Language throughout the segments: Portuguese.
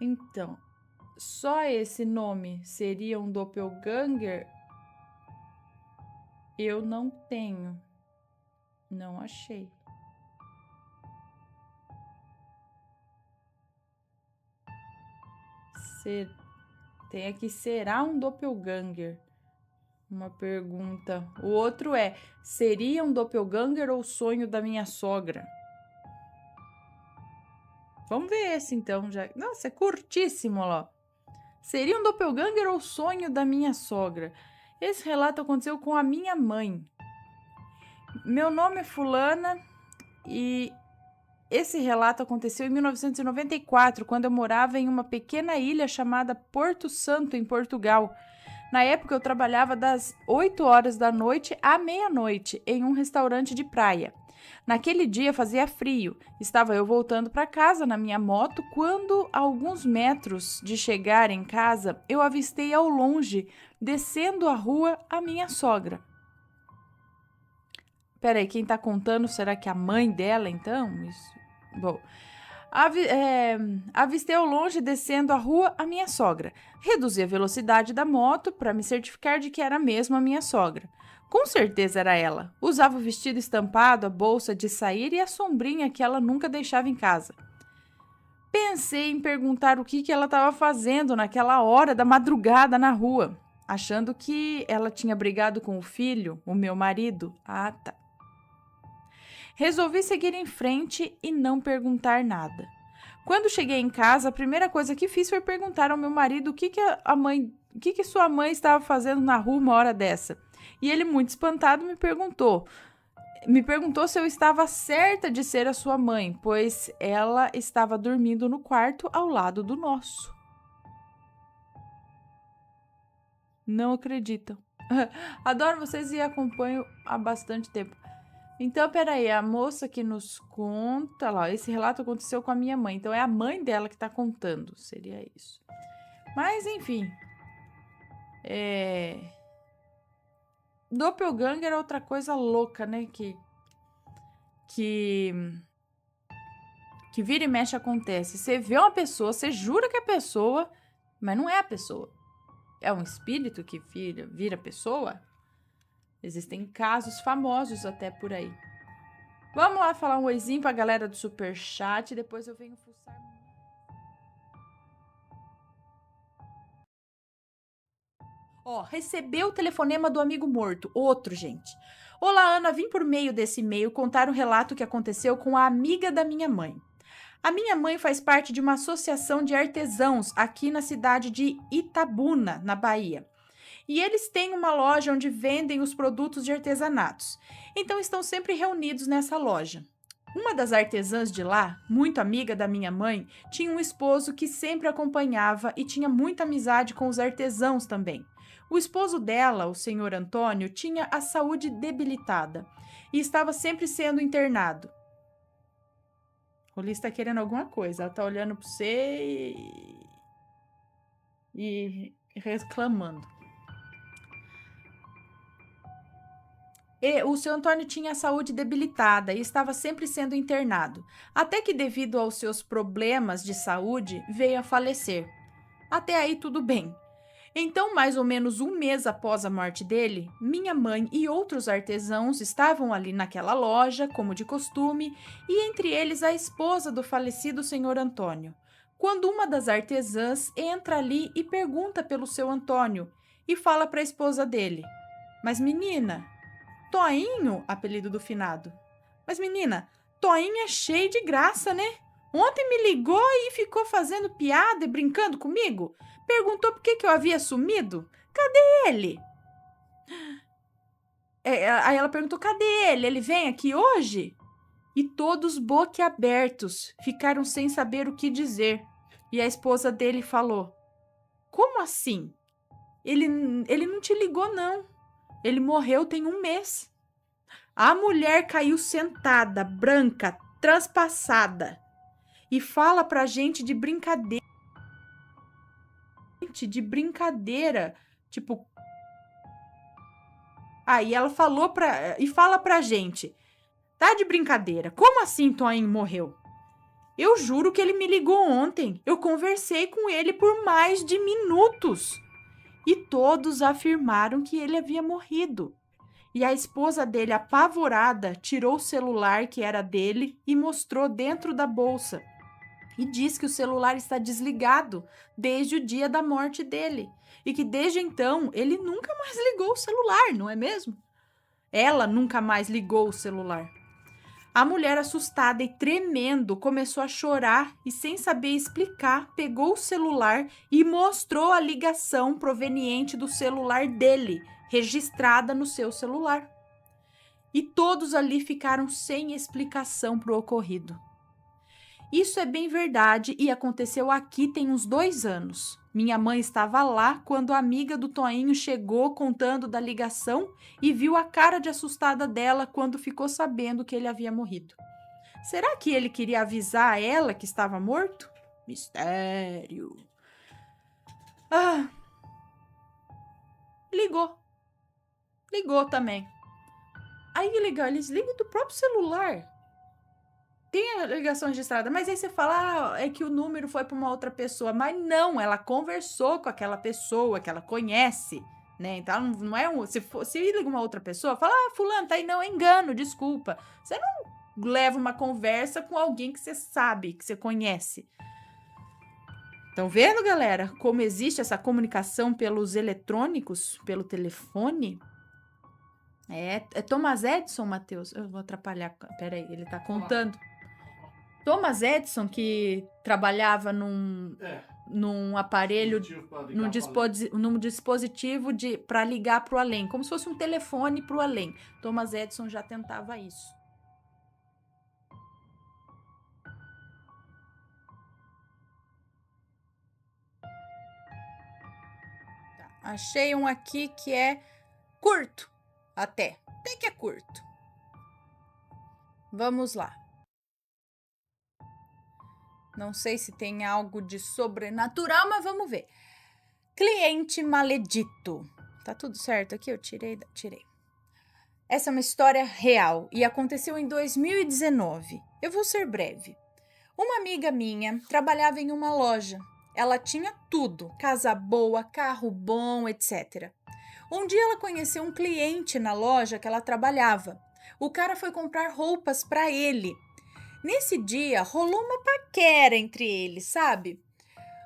Então, só esse nome seria um doppelganger? Eu não tenho. Não achei. Tem aqui, será um doppelganger? Uma pergunta. O outro é, seria um doppelganger ou sonho da minha sogra? Vamos ver esse então. Nossa, é curtíssimo, ó. Seria um doppelganger ou sonho da minha sogra? Esse relato aconteceu com a minha mãe. Meu nome é fulana e esse relato aconteceu em 1994, quando eu morava em uma pequena ilha chamada Porto Santo, em Portugal. Na época, eu trabalhava das 8 horas da noite à meia-noite em um restaurante de praia. Naquele dia fazia frio. Estava eu voltando para casa na minha moto quando, a alguns metros de chegar em casa, eu avistei ao longe, descendo a rua, a minha sogra. Peraí, quem tá contando, será que é a mãe dela, então? Isso. Bom, avistei ao longe, descendo a rua, a minha sogra. Reduzi a velocidade da moto para me certificar de que era mesmo a minha sogra. Com certeza era ela. Usava o vestido estampado, a bolsa de sair e a sombrinha que ela nunca deixava em casa. Pensei em perguntar o que ela estava fazendo naquela hora da madrugada na rua, achando que ela tinha brigado com o filho, o meu marido. Ah, tá. Resolvi seguir em frente e não perguntar nada. Quando cheguei em casa, a primeira coisa que fiz foi perguntar ao meu marido o que sua mãe estava fazendo na rua uma hora dessa. E ele, muito espantado, me perguntou se eu estava certa de ser a sua mãe, pois ela estava dormindo no quarto ao lado do nosso. Não acreditam. Adoro vocês e acompanho há bastante tempo. Então, peraí, a moça que nos conta, lá, esse relato aconteceu com a minha mãe, então é a mãe dela que tá contando, seria isso. Mas, enfim, doppelganger é outra coisa louca, né, que vira e mexe acontece. Você vê uma pessoa, você jura que é a pessoa, mas não é a pessoa. É um espírito que vira pessoa? Existem casos famosos até por aí. Vamos lá falar um oizinho pra galera do Superchat, depois eu venho fuçar. Recebeu o telefonema do amigo morto. Outro, gente. Olá, Ana, vim por meio desse e-mail contar um relato que aconteceu com a amiga da minha mãe. A minha mãe faz parte de uma associação de artesãos aqui na cidade de Itabuna, na Bahia. E eles têm uma loja onde vendem os produtos de artesanatos. Então estão sempre reunidos nessa loja. Uma das artesãs de lá, muito amiga da minha mãe, tinha um esposo que sempre acompanhava e tinha muita amizade com os artesãos também. O esposo dela, o senhor Antônio, tinha a saúde debilitada e estava sempre sendo internado. O Liz está querendo alguma coisa, ela está olhando para você e reclamando. O seu Antônio tinha a saúde debilitada e estava sempre sendo internado, até que, devido aos seus problemas de saúde, veio a falecer. Até aí tudo bem. Então, mais ou menos um mês após a morte dele, minha mãe e outros artesãos estavam ali naquela loja, como de costume, e entre eles a esposa do falecido senhor Antônio. Quando uma das artesãs entra ali e pergunta pelo seu Antônio e fala para a esposa dele: "Mas menina, Toinho, apelido do finado. Mas menina, Toinho é cheio de graça, né? Ontem me ligou e ficou fazendo piada e brincando comigo. Perguntou por que eu havia sumido. Cadê ele?" Aí ela perguntou, cadê ele? Ele vem aqui hoje? E todos boquiabertos ficaram sem saber o que dizer. E a esposa dele falou: "Como assim? Ele não te ligou, não. Ele morreu tem um mês." A mulher caiu sentada, branca, transpassada, e fala pra gente de brincadeira. Tipo. Aí ela fala pra gente: "Tá de brincadeira. Como assim Toinho morreu?" Eu juro que ele me ligou ontem. Eu conversei com ele por mais de minutos. E todos afirmaram que ele havia morrido. E a esposa dele, apavorada, tirou o celular que era dele e mostrou dentro da bolsa. E diz que o celular está desligado desde o dia da morte dele. E que desde então ele nunca mais ligou o celular, não é mesmo? Ela nunca mais ligou o celular. A mulher, assustada e tremendo, começou a chorar e, sem saber explicar, pegou o celular e mostrou a ligação proveniente do celular dele, registrada no seu celular. E todos ali ficaram sem explicação para o ocorrido. Isso é bem verdade e aconteceu aqui tem uns 2 anos. Minha mãe estava lá quando a amiga do Toinho chegou contando da ligação e viu a cara de assustada dela quando ficou sabendo que ele havia morrido. Será que ele queria avisar ela que estava morto? Mistério. Ah, ligou. Ligou também. Aí eles ligam do próprio celular. Tem a ligação registrada, mas aí você fala, é que o número foi para uma outra pessoa. Mas não, ela conversou com aquela pessoa que ela conhece, né? Então não é se liga uma outra pessoa, fala, fulano, tá aí, não, é engano, desculpa. Você não leva uma conversa com alguém que você sabe, que você conhece. Estão vendo, galera, como existe essa comunicação pelos eletrônicos, pelo telefone? É Thomas Edison, Matheus? Eu vou atrapalhar, peraí, ele tá contando. Thomas Edison, que trabalhava num aparelho, num dispositivo para ligar para o além, como se fosse um telefone para o além. Thomas Edison já tentava isso. Tá, achei um aqui que é curto, até que é curto. Vamos lá. Não sei se tem algo de sobrenatural, mas vamos ver. Cliente maledito. Tá tudo certo aqui? Eu tirei. Essa é uma história real e aconteceu em 2019. Eu vou ser breve. Uma amiga minha trabalhava em uma loja. Ela tinha tudo: casa boa, carro bom, etc. Um dia ela conheceu um cliente na loja que ela trabalhava. O cara foi comprar roupas para ele. Nesse dia, rolou uma paquera entre eles, sabe?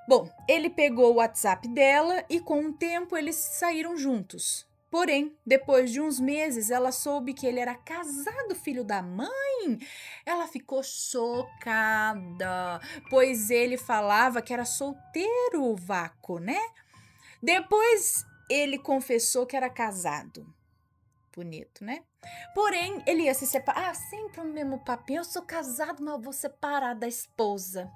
Bom, ele pegou o WhatsApp dela e com o tempo eles saíram juntos. Porém, depois de uns meses, ela soube que ele era casado, filho da mãe. Ela ficou chocada, pois ele falava que era solteiro, o vácuo, né? Depois, ele confessou que era casado. Bonito, né? Porém, ele ia se separar. Sempre o mesmo papinho. Eu sou casado, mas vou separar da esposa.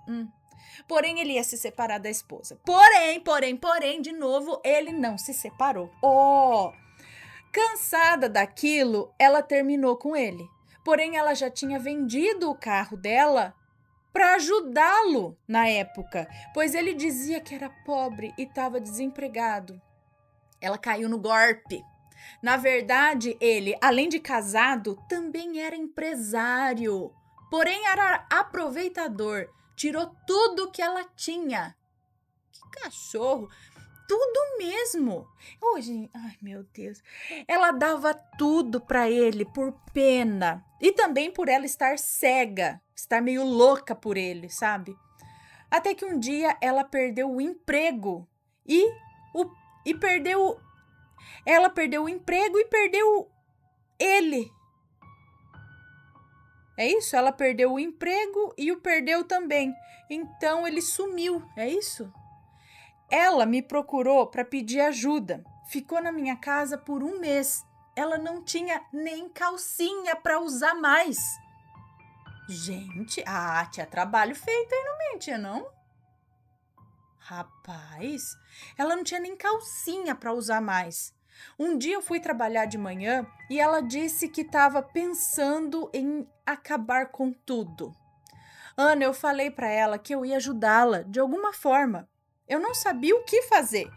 Porém, ele ia se separar da esposa. Porém, de novo, ele não se separou. Cansada daquilo, ela terminou com ele. Porém, ela já tinha vendido o carro dela para ajudá-lo na época, pois ele dizia que era pobre e estava desempregado. Ela caiu no golpe. Na verdade, ele, além de casado, também era empresário. Porém, era aproveitador. Tirou tudo que ela tinha. Que cachorro! Tudo mesmo. Hoje, ai meu Deus. Ela dava tudo para ele por pena. E também por ela estar cega. Estar meio louca por ele, sabe? Até que um dia ela perdeu o emprego. Ela perdeu o emprego e perdeu ele. É isso? Ela perdeu o emprego e o perdeu também. Então ele sumiu, é isso? Ela me procurou para pedir ajuda. Ficou na minha casa por 1 mês. Ela não tinha nem calcinha para usar mais. Gente, tinha trabalho feito aí no meio, tinha não? Rapaz, ela não tinha nem calcinha para usar mais. Um dia eu fui trabalhar de manhã e ela disse que estava pensando em acabar com tudo. Ana, eu falei para ela que eu ia ajudá-la de alguma forma. Eu não sabia o que fazer.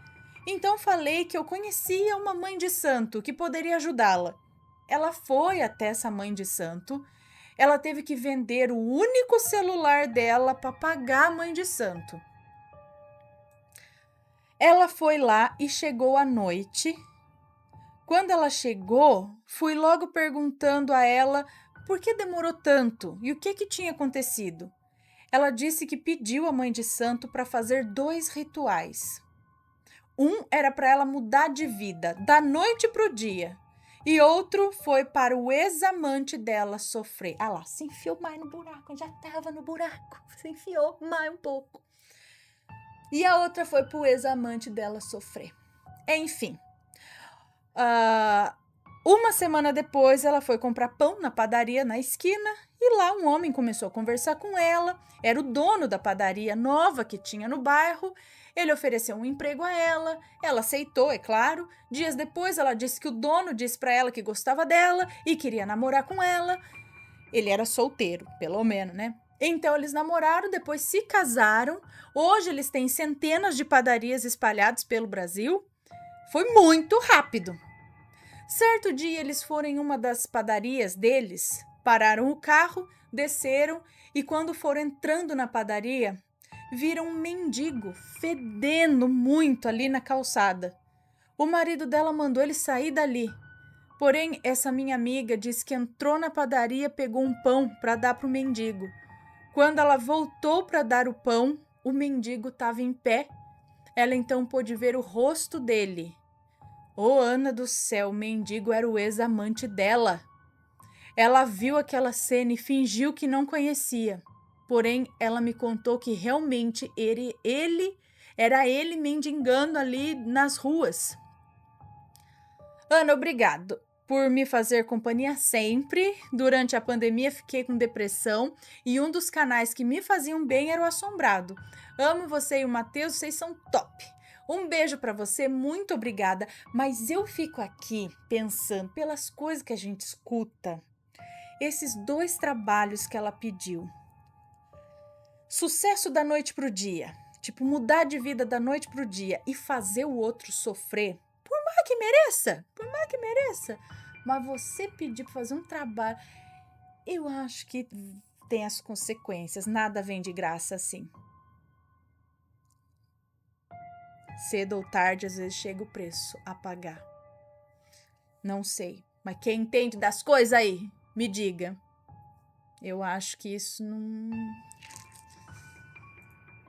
Então falei que eu conhecia uma mãe de santo que poderia ajudá-la. Ela foi até essa mãe de santo ela teve que vender o único celular dela para pagar a mãe de santo. Ela foi lá e chegou à noite. Quando ela chegou, fui logo perguntando a ela por que demorou tanto e o que tinha acontecido. Ela disse que pediu à mãe de santo para fazer 2 rituais. Um era para ela mudar de vida, da noite para o dia. E outro foi para o ex-amante dela sofrer. Ah lá, se enfiou mais no buraco, já estava no buraco, se enfiou mais um pouco. E a outra foi para o ex-amante dela sofrer. Enfim, uma semana depois ela foi comprar pão na padaria na esquina e lá um homem começou a conversar com ela. Era o dono da padaria nova que tinha no bairro. Ele ofereceu um emprego a ela, ela aceitou, é claro. Dias depois, ela disse que o dono disse para ela que gostava dela e queria namorar com ela. Ele era solteiro, pelo menos, né? Então, eles namoraram, depois se casaram. Hoje, eles têm centenas de padarias espalhadas pelo Brasil. Foi muito rápido. Certo dia, eles foram em uma das padarias deles, pararam o carro, desceram e quando foram entrando na padaria, viram um mendigo fedendo muito ali na calçada. O marido dela mandou ele sair dali. Porém, essa minha amiga disse que entrou na padaria, pegou um pão para dar para o mendigo. Quando ela voltou para dar o pão, o mendigo estava em pé. Ela então pôde ver o rosto dele. Ô, Ana do céu, o mendigo era o ex-amante dela. Ela viu aquela cena e fingiu que não conhecia. Porém, ela me contou que realmente era ele mendigando ali nas ruas. Ana, obrigado por me fazer companhia sempre. Durante a pandemia fiquei com depressão e um dos canais que me faziam bem era o Assombrado. Amo você e o Matheus, vocês são top. Um beijo para você, muito obrigada. Mas eu fico aqui pensando pelas coisas que a gente escuta. Esses 2 trabalhos que ela pediu. Sucesso da noite pro dia. Tipo, mudar de vida da noite pro dia e fazer o outro sofrer. Por mais que mereça. Mas você pedir para fazer um trabalho, eu acho que tem as consequências. Nada vem de graça assim. Cedo ou tarde, às vezes chega o preço a pagar. Não sei, mas quem entende das coisas aí, me diga. Eu acho que isso não...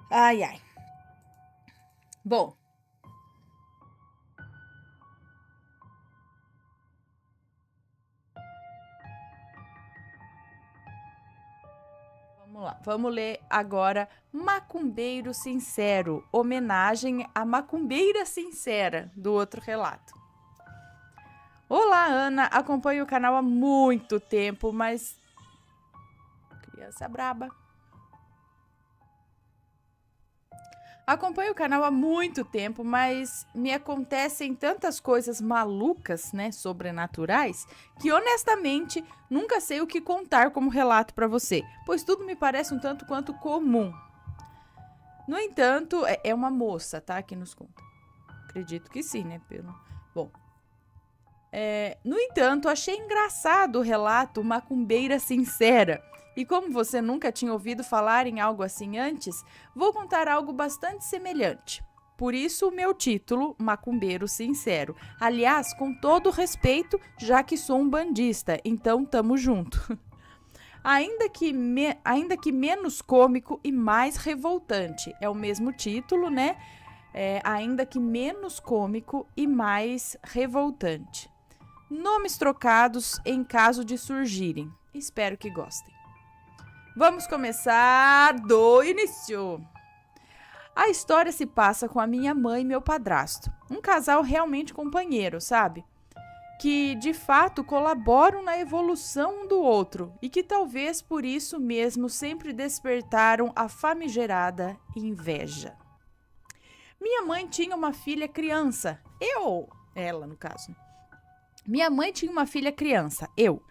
Ai. Bom. Vamos lá. Vamos ler agora Macumbeiro Sincero, homenagem à macumbeira sincera do outro relato. Olá, Ana. Acompanho o canal há muito tempo, mas... Criança braba. Acompanho o canal há muito tempo, mas me acontecem tantas coisas malucas, né, sobrenaturais, que honestamente nunca sei o que contar como relato para você, pois tudo me parece um tanto quanto comum. No entanto, é uma moça, tá, que nos conta. Acredito que sim, né, Bom. No entanto, achei engraçado o relato Macumbeira Sincera. E como você nunca tinha ouvido falar em algo assim antes, vou contar algo bastante semelhante. Por isso o meu título, Macumbeiro Sincero. Aliás, com todo respeito, já que sou um bandista, então tamo junto. Ainda que menos cômico e mais revoltante. É o mesmo título, né? Ainda que menos cômico e mais revoltante. Nomes trocados em caso de surgirem. Espero que gostem. Vamos começar do início. A história se passa com a minha mãe e meu padrasto. Um casal realmente companheiro, sabe? Que, de fato, colaboram na evolução um do outro e que talvez por isso mesmo sempre despertaram a famigerada inveja. Minha mãe tinha uma filha criança. Ela, no caso. Minha mãe tinha uma filha criança, eu.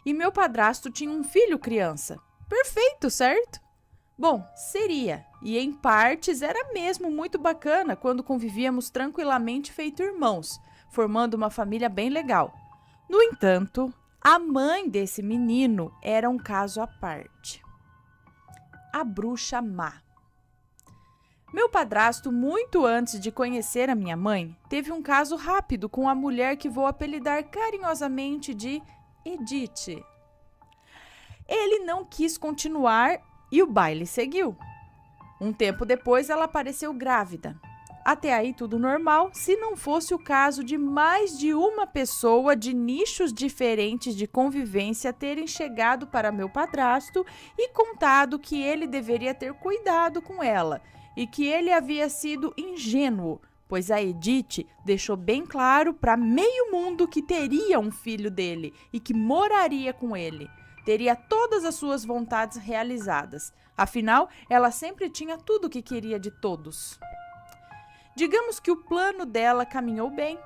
E meu padrasto tinha um filho criança. Perfeito, certo? Bom, seria. E em partes era mesmo muito bacana quando convivíamos tranquilamente feito irmãos, formando uma família bem legal. No entanto, A mãe desse menino era um caso à parte. A bruxa má. Meu padrasto, muito antes de conhecer a minha mãe, teve um caso rápido com a mulher que vou apelidar carinhosamente de Edith. Ele não quis continuar e o baile seguiu. Um tempo depois, ela apareceu grávida. Até aí tudo normal, se não fosse o caso de mais de uma pessoa de nichos diferentes de convivência terem chegado para meu padrasto e contado que ele deveria ter cuidado com ela e que ele havia sido ingênuo, pois a Edith deixou bem claro para meio mundo que teria um filho dele e que moraria com ele. Teria todas as suas vontades realizadas. Afinal, ela sempre tinha tudo o que queria de todos. Digamos que o plano dela caminhou bem,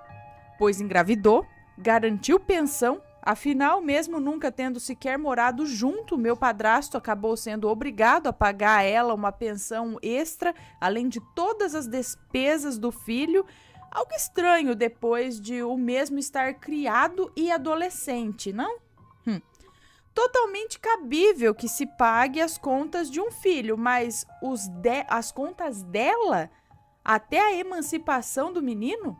pois engravidou, garantiu pensão, afinal, mesmo nunca tendo sequer morado junto, meu padrasto acabou sendo obrigado a pagar a ela uma pensão extra, além de todas as despesas do filho, algo estranho depois de o mesmo estar criado e adolescente, não? Totalmente cabível que se pague as contas de um filho, mas as contas dela até a emancipação do menino?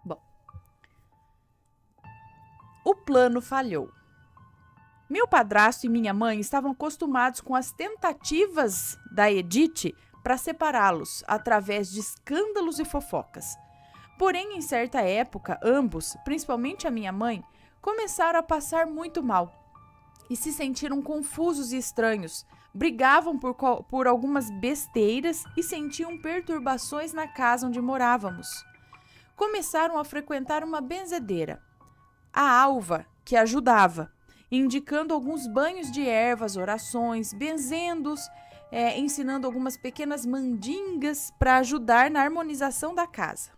Bom, o plano falhou. Meu padrasto e minha mãe estavam acostumados com as tentativas da Edith para separá-los através de escândalos e fofocas. Porém, em certa época, ambos, principalmente a minha mãe, começaram a passar muito mal e se sentiram confusos e estranhos. Brigavam por algumas besteiras e sentiam perturbações na casa onde morávamos. Começaram a frequentar uma benzedeira, a Alva, que ajudava, indicando alguns banhos de ervas, orações, benzendo-os, ensinando algumas pequenas mandingas para ajudar na harmonização da casa.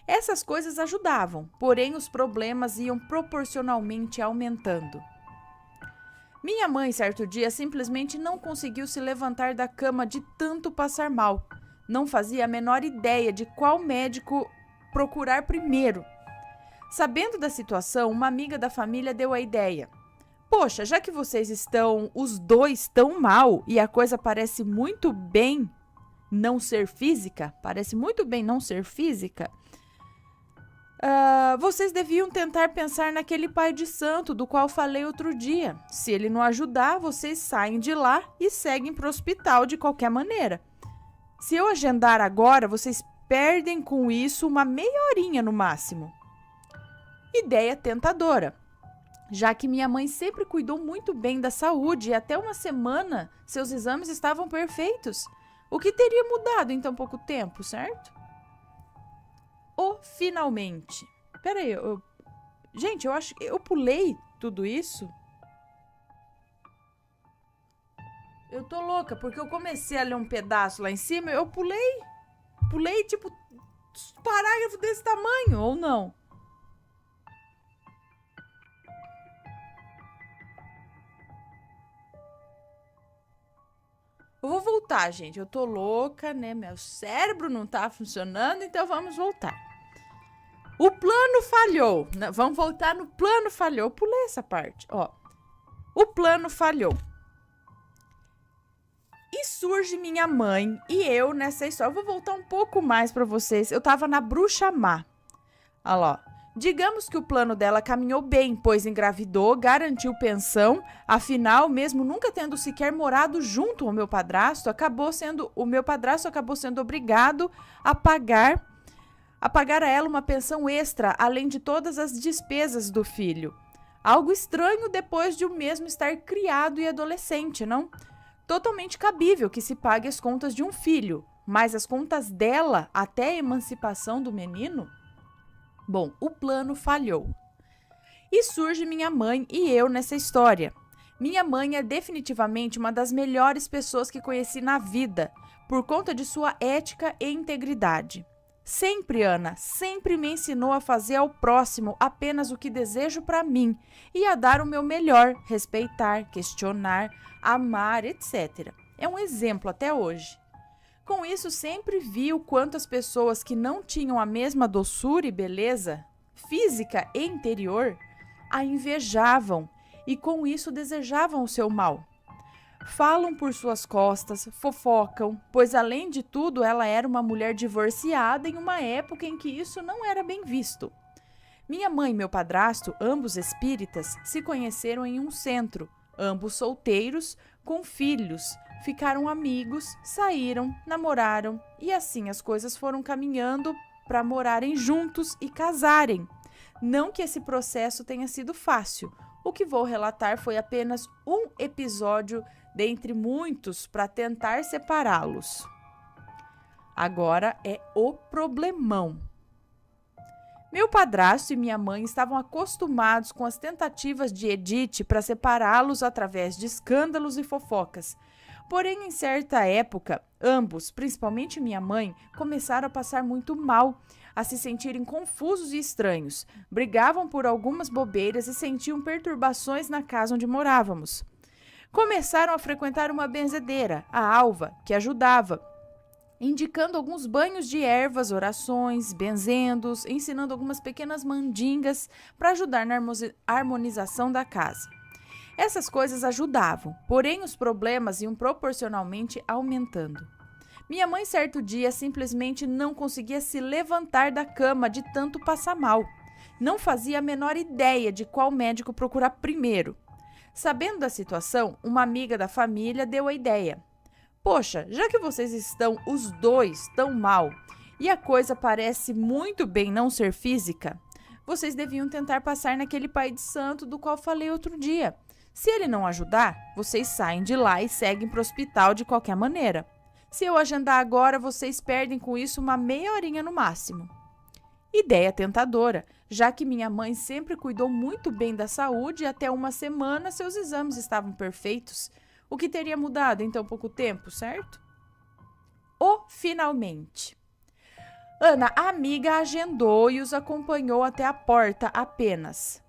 Essas coisas ajudavam, porém os problemas iam proporcionalmente aumentando. Minha mãe, certo dia, simplesmente não conseguiu se levantar da cama de tanto passar mal. Não fazia a menor ideia de qual médico procurar primeiro. Sabendo da situação, uma amiga da família deu a ideia. Poxa, já que vocês estão os dois tão mal e a coisa parece muito bem não ser física, vocês deviam tentar pensar naquele pai de santo do qual falei outro dia. Se ele não ajudar, vocês saem de lá e seguem para o hospital de qualquer maneira. Se eu agendar agora, vocês perdem com isso uma meia horinha no máximo. Ideia tentadora, já que minha mãe sempre cuidou muito bem da saúde e até uma semana seus exames estavam perfeitos. O que teria mudado em tão pouco tempo, certo? Finalmente. Peraí, gente, eu acho que eu pulei tudo isso. Eu tô louca, porque eu comecei a ler um pedaço lá em cima, eu pulei tipo parágrafo desse tamanho, ou não? Eu vou voltar, gente, eu tô louca, né? Meu cérebro não tá funcionando, então vamos voltar. O plano falhou. Vamos voltar no plano falhou. Eu pulei essa parte, ó. O plano falhou. E surge minha mãe e eu nessa história. Eu vou voltar um pouco mais para vocês. Eu tava na bruxa má. Olha lá. Digamos que o plano dela caminhou bem, pois engravidou, garantiu pensão. Afinal, mesmo nunca tendo sequer morado junto ao meu padrasto, o meu padrasto acabou sendo obrigado a pagar a ela uma pensão extra, além de todas as despesas do filho. Algo estranho depois de o mesmo estar criado e adolescente, não? Totalmente cabível que se pague as contas de um filho, mas as contas dela até a emancipação do menino? Bom, o plano falhou. E surge minha mãe e eu nessa história. Minha mãe é definitivamente uma das melhores pessoas que conheci na vida, por conta de sua ética e integridade. Sempre, Ana, sempre me ensinou a fazer ao próximo apenas o que desejo para mim e a dar o meu melhor, respeitar, questionar, amar, etc. É um exemplo até hoje. Com isso, sempre vi o quanto as pessoas que não tinham a mesma doçura e beleza, física e interior, a invejavam e com isso desejavam o seu mal. Falam por suas costas, fofocam, pois além de tudo ela era uma mulher divorciada em uma época em que isso não era bem visto. Minha mãe e meu padrasto, ambos espíritas, se conheceram em um centro, ambos solteiros, com filhos, ficaram amigos, saíram, namoraram e assim as coisas foram caminhando para morarem juntos e casarem. Não que esse processo tenha sido fácil. O que vou relatar foi apenas um episódio dentre muitos para tentar separá-los. Agora é o problemão. Meu padrasto e minha mãe estavam acostumados com as tentativas de Edith para separá-los através de escândalos e fofocas. Porém, em certa época, ambos, principalmente minha mãe, começaram a passar muito mal, a se sentirem confusos e estranhos. Brigavam por algumas bobeiras e sentiam perturbações na casa onde morávamos. Começaram a frequentar uma benzedeira, a Alva, que ajudava, indicando alguns banhos de ervas, orações, benzendos, ensinando algumas pequenas mandingas para ajudar na harmonização da casa. Essas coisas ajudavam, porém os problemas iam proporcionalmente aumentando. Minha mãe, certo dia, simplesmente não conseguia se levantar da cama de tanto passar mal. Não fazia a menor ideia de qual médico procurar primeiro. Sabendo da situação, uma amiga da família deu a ideia. Poxa, já que vocês estão os dois tão mal e a coisa parece muito bem não ser física, vocês deviam tentar passar naquele pai de santo do qual falei outro dia. Se ele não ajudar, vocês saem de lá e seguem para o hospital de qualquer maneira. Se eu agendar agora, vocês perdem com isso uma meia horinha no máximo. Ideia tentadora, já que minha mãe sempre cuidou muito bem da saúde e até uma semana seus exames estavam perfeitos. O que teria mudado em tão pouco tempo, certo? Finalmente. Ana, a amiga, agendou e os acompanhou até a porta apenas.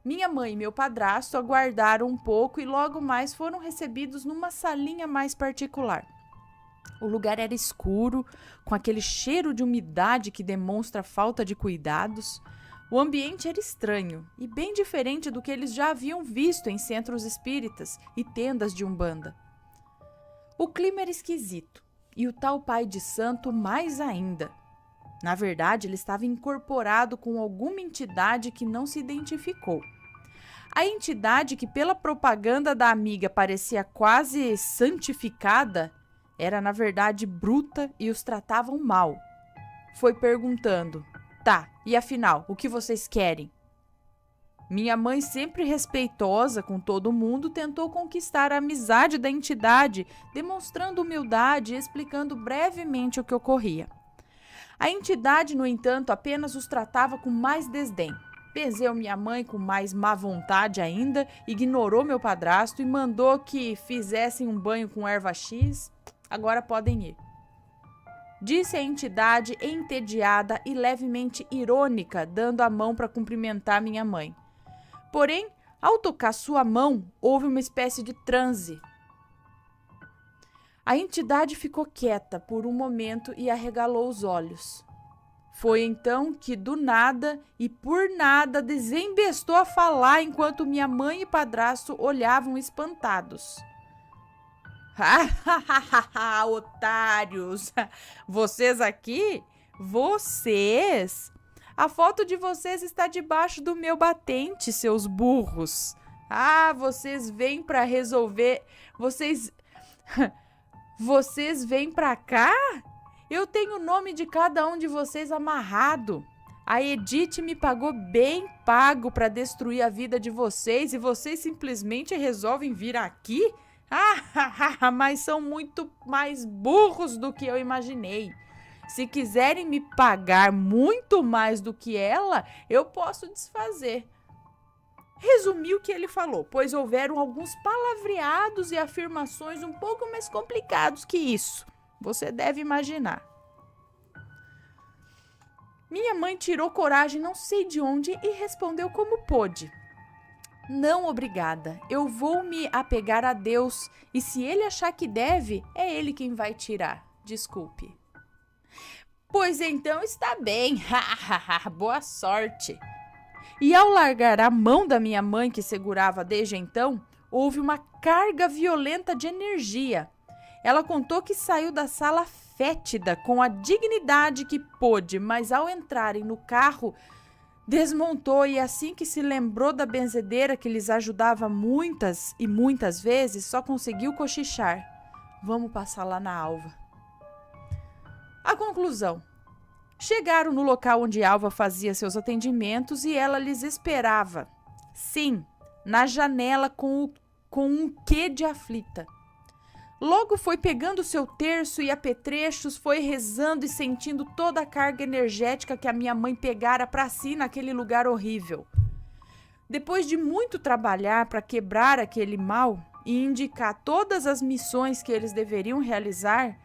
Minha mãe e meu padrasto aguardaram um pouco e logo mais foram recebidos numa salinha mais particular. O lugar era escuro, com aquele cheiro de umidade que demonstra falta de cuidados. O ambiente era estranho e bem diferente do que eles já haviam visto em centros espíritas e tendas de umbanda. O clima era esquisito e o tal pai de santo mais ainda. Na verdade, ele estava incorporado com alguma entidade que não se identificou. A entidade que pela propaganda da amiga parecia quase santificada, era na verdade bruta e os tratavam mal. Foi perguntando, tá, e afinal, o que vocês querem? Minha mãe, sempre respeitosa com todo mundo, tentou conquistar a amizade da entidade, demonstrando humildade e explicando brevemente o que ocorria. A entidade, no entanto, apenas os tratava com mais desdém. Benzeu minha mãe com mais má vontade ainda, ignorou meu padrasto e mandou que fizessem um banho com erva X. Agora podem ir. Disse a entidade entediada e levemente irônica, dando a mão para cumprimentar minha mãe. Porém, ao tocar sua mão, houve uma espécie de transe. A entidade ficou quieta por um momento e arregalou os olhos. Foi então que, do nada e por nada, desembestou a falar enquanto minha mãe e padrasto olhavam espantados. Otários! Vocês aqui? Vocês? A foto de vocês está debaixo do meu batente, seus burros. Vocês vêm para resolver... Vocês vêm para cá? Eu tenho o nome de cada um de vocês amarrado. A Edith me pagou bem pago para destruir a vida de vocês e vocês simplesmente resolvem vir aqui? Mas são muito mais burros do que eu imaginei. Se quiserem me pagar muito mais do que ela, eu posso desfazer. Resumi o que ele falou, pois houveram alguns palavreados e afirmações um pouco mais complicados que isso. Você deve imaginar. Minha mãe tirou coragem não sei de onde e respondeu como pôde. Não, obrigada. Eu vou me apegar a Deus e se ele achar que deve, é ele quem vai tirar. Desculpe. Pois então está bem. Boa sorte. E ao largar a mão da minha mãe, que segurava desde então, houve uma carga violenta de energia. Ela contou que saiu da sala fétida com a dignidade que pôde, mas ao entrarem no carro, desmontou e assim que se lembrou da benzedeira que lhes ajudava muitas e muitas vezes, só conseguiu cochichar. Vamos passar lá na Alva. A conclusão. Chegaram no local onde Alva fazia seus atendimentos e ela lhes esperava. Sim, na janela com um quê de aflita. Logo foi pegando seu terço e apetrechos, foi rezando e sentindo toda a carga energética que a minha mãe pegara para si naquele lugar horrível. Depois de muito trabalhar para quebrar aquele mal e indicar todas as missões que eles deveriam realizar,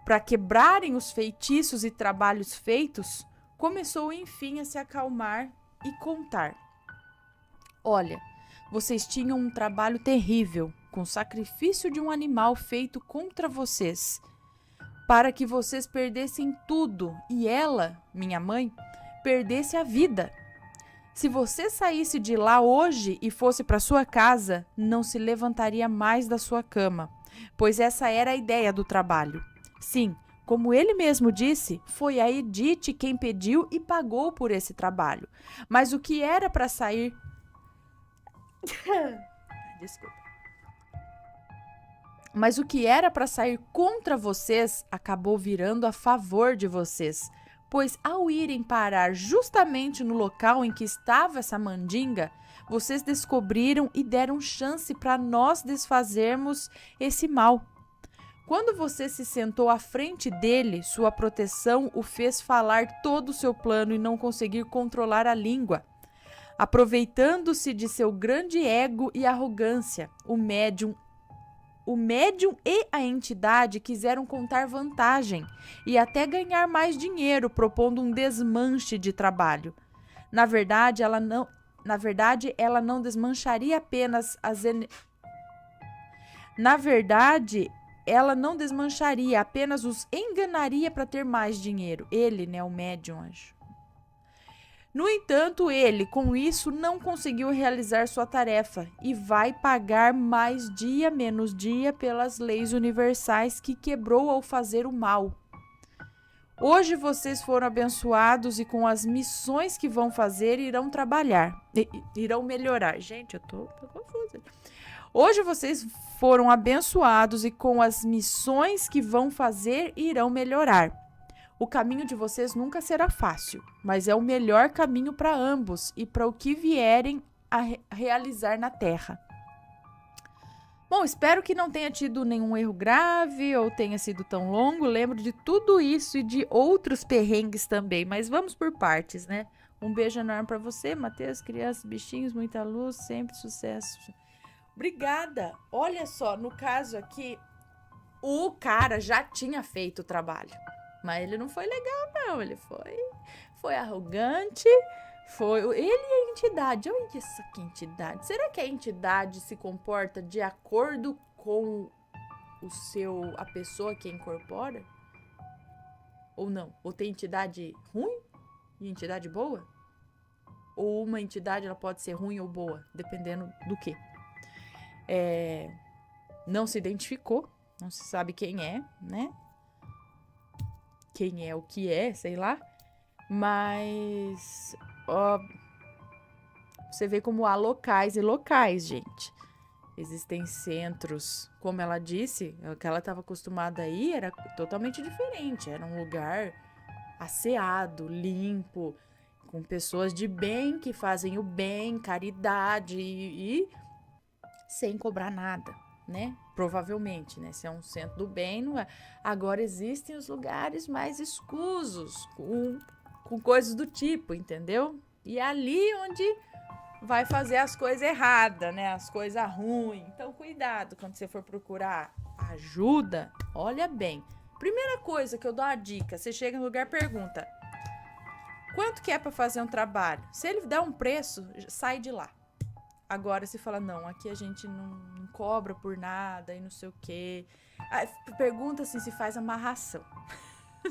para quebrarem os feitiços e trabalhos feitos, começou enfim a se acalmar e contar. Olha, vocês tinham um trabalho terrível, com o sacrifício de um animal feito contra vocês, para que vocês perdessem tudo e ela, minha mãe, perdesse a vida. Se você saísse de lá hoje e fosse para sua casa, não se levantaria mais da sua cama, pois essa era a ideia do trabalho. Sim, como ele mesmo disse, foi a Edith quem pediu e pagou por esse trabalho. Mas o que era para sair... Desculpa. Mas o que era para sair contra vocês acabou virando a favor de vocês, pois ao irem parar justamente no local em que estava essa mandinga, vocês descobriram e deram chance para nós desfazermos esse mal. Quando você se sentou à frente dele, sua proteção o fez falar todo o seu plano e não conseguir controlar a língua. Aproveitando-se de seu grande ego e arrogância, o médium e a entidade quiseram contar vantagem e até ganhar mais dinheiro, propondo um desmanche de trabalho. Na verdade, ela não desmancharia apenas ela não desmancharia, apenas os enganaria para ter mais dinheiro. Ele, né, o médium, acho. No entanto, ele, com isso, não conseguiu realizar sua tarefa e vai pagar mais dia menos dia pelas leis universais que quebrou ao fazer o mal. Hoje vocês foram abençoados e com as missões que vão fazer irão trabalhar, irão melhorar. Gente, eu tô confusa. Hoje vocês foram abençoados e com as missões que vão fazer irão melhorar. O caminho de vocês nunca será fácil, mas é o melhor caminho para ambos e para o que vierem a realizar na Terra. Bom, espero que não tenha tido nenhum erro grave ou tenha sido tão longo. Lembro de tudo isso e de outros perrengues também, mas vamos por partes, né? Um beijo enorme para você, Matheus, crianças, bichinhos, muita luz, sempre sucesso. Obrigada! Olha só, no caso aqui, o cara já tinha feito o trabalho. Mas ele não foi legal, não. Ele foi arrogante. Ele e a entidade. Olha isso aqui, entidade. Será que a entidade se comporta de acordo com a pessoa que incorpora? Ou não? Ou tem entidade ruim e entidade boa? Ou uma entidade ela pode ser ruim ou boa, dependendo do quê? Não se identificou. Não se sabe quem é, né? Quem é o que é, sei lá. Mas você vê como há locais e locais, gente. Existem centros, como ela disse, o que ela estava acostumada a ir era totalmente diferente. Era um lugar asseado, limpo, com pessoas de bem que fazem o bem, caridade e sem cobrar nada, né? Provavelmente, né? Se é um centro do bem, não é. Agora existem os lugares mais escusos, com coisas do tipo, entendeu? E é ali onde vai fazer as coisas erradas, né? As coisas ruins. Então, cuidado quando você for procurar ajuda, olha bem. Primeira coisa que eu dou uma dica, você chega no lugar e pergunta: quanto que é para fazer um trabalho? Se ele der um preço, sai de lá. Agora você fala, não, aqui a gente não cobra por nada e não sei o quê. Aí, pergunta assim se faz amarração.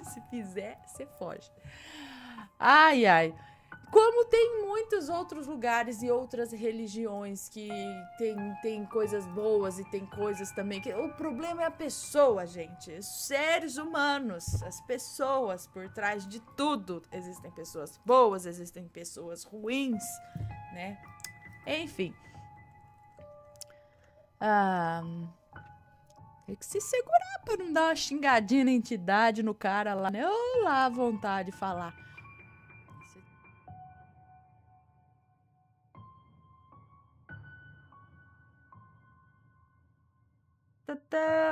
Se fizer, você foge. Ai, ai. Como tem muitos outros lugares e outras religiões que tem coisas boas e tem coisas também que... O problema é a pessoa, gente. Os seres humanos, as pessoas por trás de tudo. Existem pessoas boas, existem pessoas ruins, né? Enfim. Tem que se segurar pra não dar uma xingadinha na entidade, no cara lá, né? Ou lá à vontade de falar.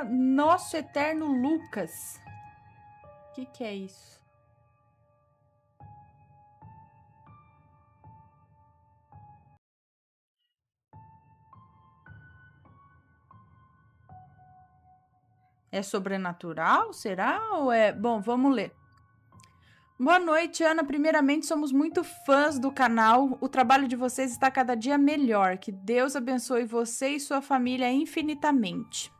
Nosso eterno Lucas. O que é isso? É sobrenatural? Será? Ou é... Bom, vamos ler. Boa noite, Ana. Primeiramente, somos muito fãs do canal. O trabalho de vocês está cada dia melhor. Que Deus abençoe você e sua família infinitamente.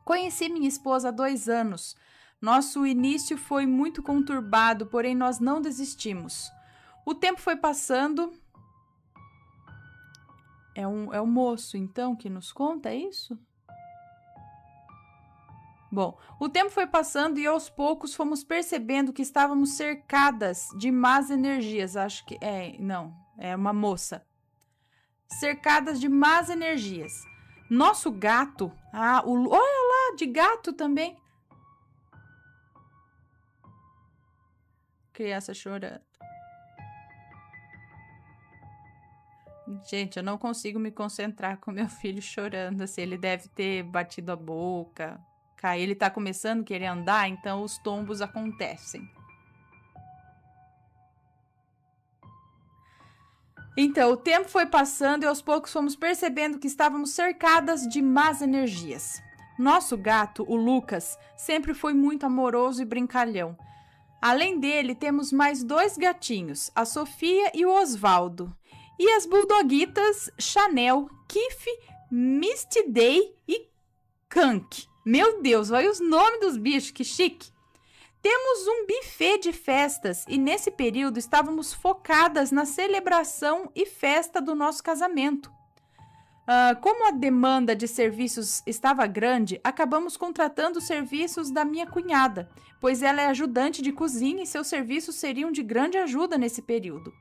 Conheci minha esposa há 2 anos. Nosso início foi muito conturbado, porém nós não desistimos. O tempo foi passando. É um moço, então, que nos conta isso? Bom, o tempo foi passando e aos poucos fomos percebendo que estávamos cercadas de más energias. Acho que não, é uma moça. Cercadas de más energias. Nosso gato, olha lá, de gato também. Criança chorando. Gente, eu não consigo me concentrar com meu filho chorando, assim, ele deve ter batido a boca. Ele tá começando a querer andar, então os tombos acontecem. Então, o tempo foi passando e aos poucos fomos percebendo que estávamos cercadas de más energias. Nosso gato, o Lucas, sempre foi muito amoroso e brincalhão. Além dele, temos mais 2 gatinhos, a Sofia e o Osvaldo. E as bulldoguitas Chanel, Kiff, Misty Day e Kank. Meu Deus, olha os nomes dos bichos, que chique! Temos um buffet de festas e nesse período estávamos focadas na celebração e festa do nosso casamento. Como a demanda de serviços estava grande, acabamos contratando os serviços da minha cunhada, pois ela é ajudante de cozinha e seus serviços seriam de grande ajuda nesse período.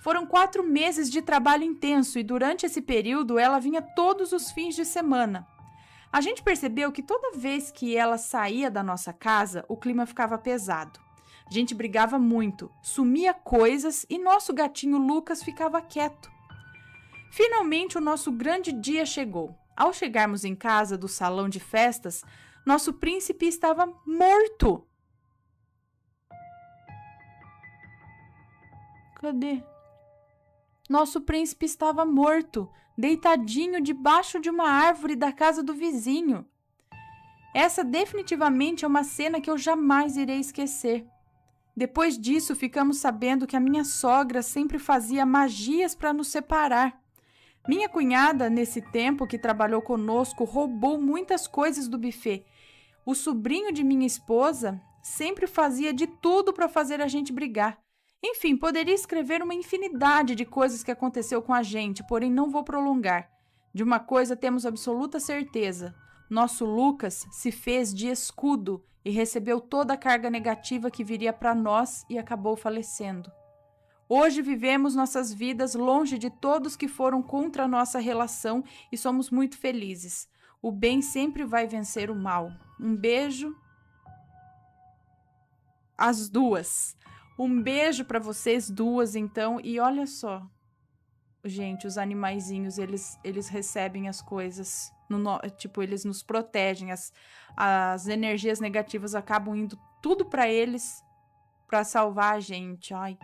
Foram 4 meses de trabalho intenso e durante esse período ela vinha todos os fins de semana. A gente percebeu que toda vez que ela saía da nossa casa, o clima ficava pesado. A gente brigava muito, sumia coisas e nosso gatinho Lucas ficava quieto. Finalmente, o nosso grande dia chegou. Ao chegarmos em casa do salão de festas, nosso príncipe estava morto. Cadê? Nosso príncipe estava morto, deitadinho debaixo de uma árvore da casa do vizinho. Essa definitivamente é uma cena que eu jamais irei esquecer. Depois disso, ficamos sabendo que a minha sogra sempre fazia magias para nos separar. Minha cunhada, nesse tempo que trabalhou conosco, roubou muitas coisas do buffet. O sobrinho de minha esposa sempre fazia de tudo para fazer a gente brigar. Enfim, poderia escrever uma infinidade de coisas que aconteceu com a gente, porém não vou prolongar. De uma coisa temos absoluta certeza. Nosso Lucas se fez de escudo e recebeu toda a carga negativa que viria para nós e acabou falecendo. Hoje vivemos nossas vidas longe de todos que foram contra a nossa relação e somos muito felizes. O bem sempre vai vencer o mal. Um beijo. As duas. Um beijo para vocês duas, então. E olha só, gente, os animaizinhos, eles recebem as coisas. Tipo, eles nos protegem. As energias negativas acabam indo tudo para eles para salvar a gente. Ai.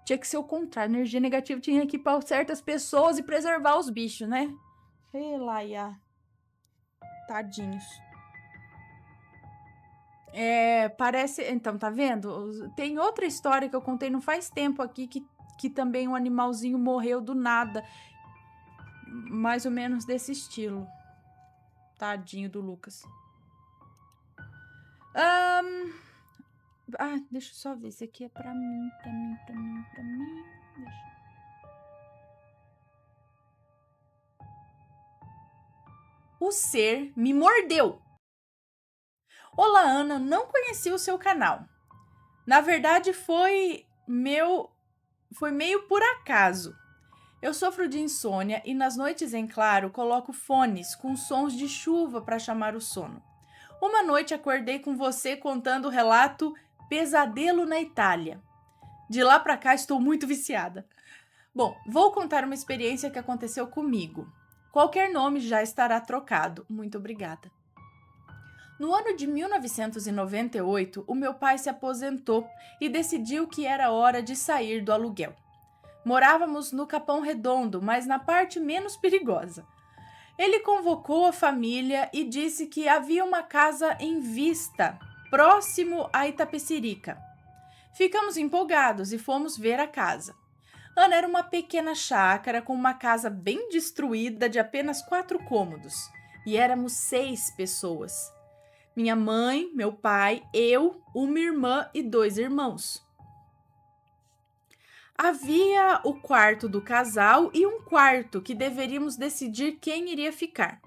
Tinha que ser o contrário. A energia negativa tinha que ir para certas pessoas e preservar os bichos, né? Sei lá, tadinhos. Parece... Então, tá vendo? Tem outra história que eu contei não faz tempo aqui que também um animalzinho morreu do nada. Mais ou menos desse estilo. Tadinho do Lucas. Deixa eu só ver. Esse aqui é pra mim. Deixa. O ser me mordeu. Olá, Ana. Não conheci o seu canal. Na verdade, foi meio por acaso. Eu sofro de insônia e nas noites em claro coloco fones com sons de chuva para chamar o sono. Uma noite acordei com você contando o relato Pesadelo na Itália. De lá para cá estou muito viciada. Bom, vou contar uma experiência que aconteceu comigo. Qualquer nome já estará trocado. Muito obrigada. No ano de 1998, o meu pai se aposentou e decidiu que era hora de sair do aluguel. Morávamos no Capão Redondo, mas na parte menos perigosa. Ele convocou a família e disse que havia uma casa em vista, próximo a Itapecerica. Ficamos empolgados e fomos ver a casa. Ana era uma pequena chácara com uma casa bem destruída de apenas 4 cômodos. E éramos 6 pessoas. Minha mãe, meu pai, eu, uma irmã e 2 irmãos. Havia o quarto do casal e um quarto que deveríamos decidir quem iria ficar.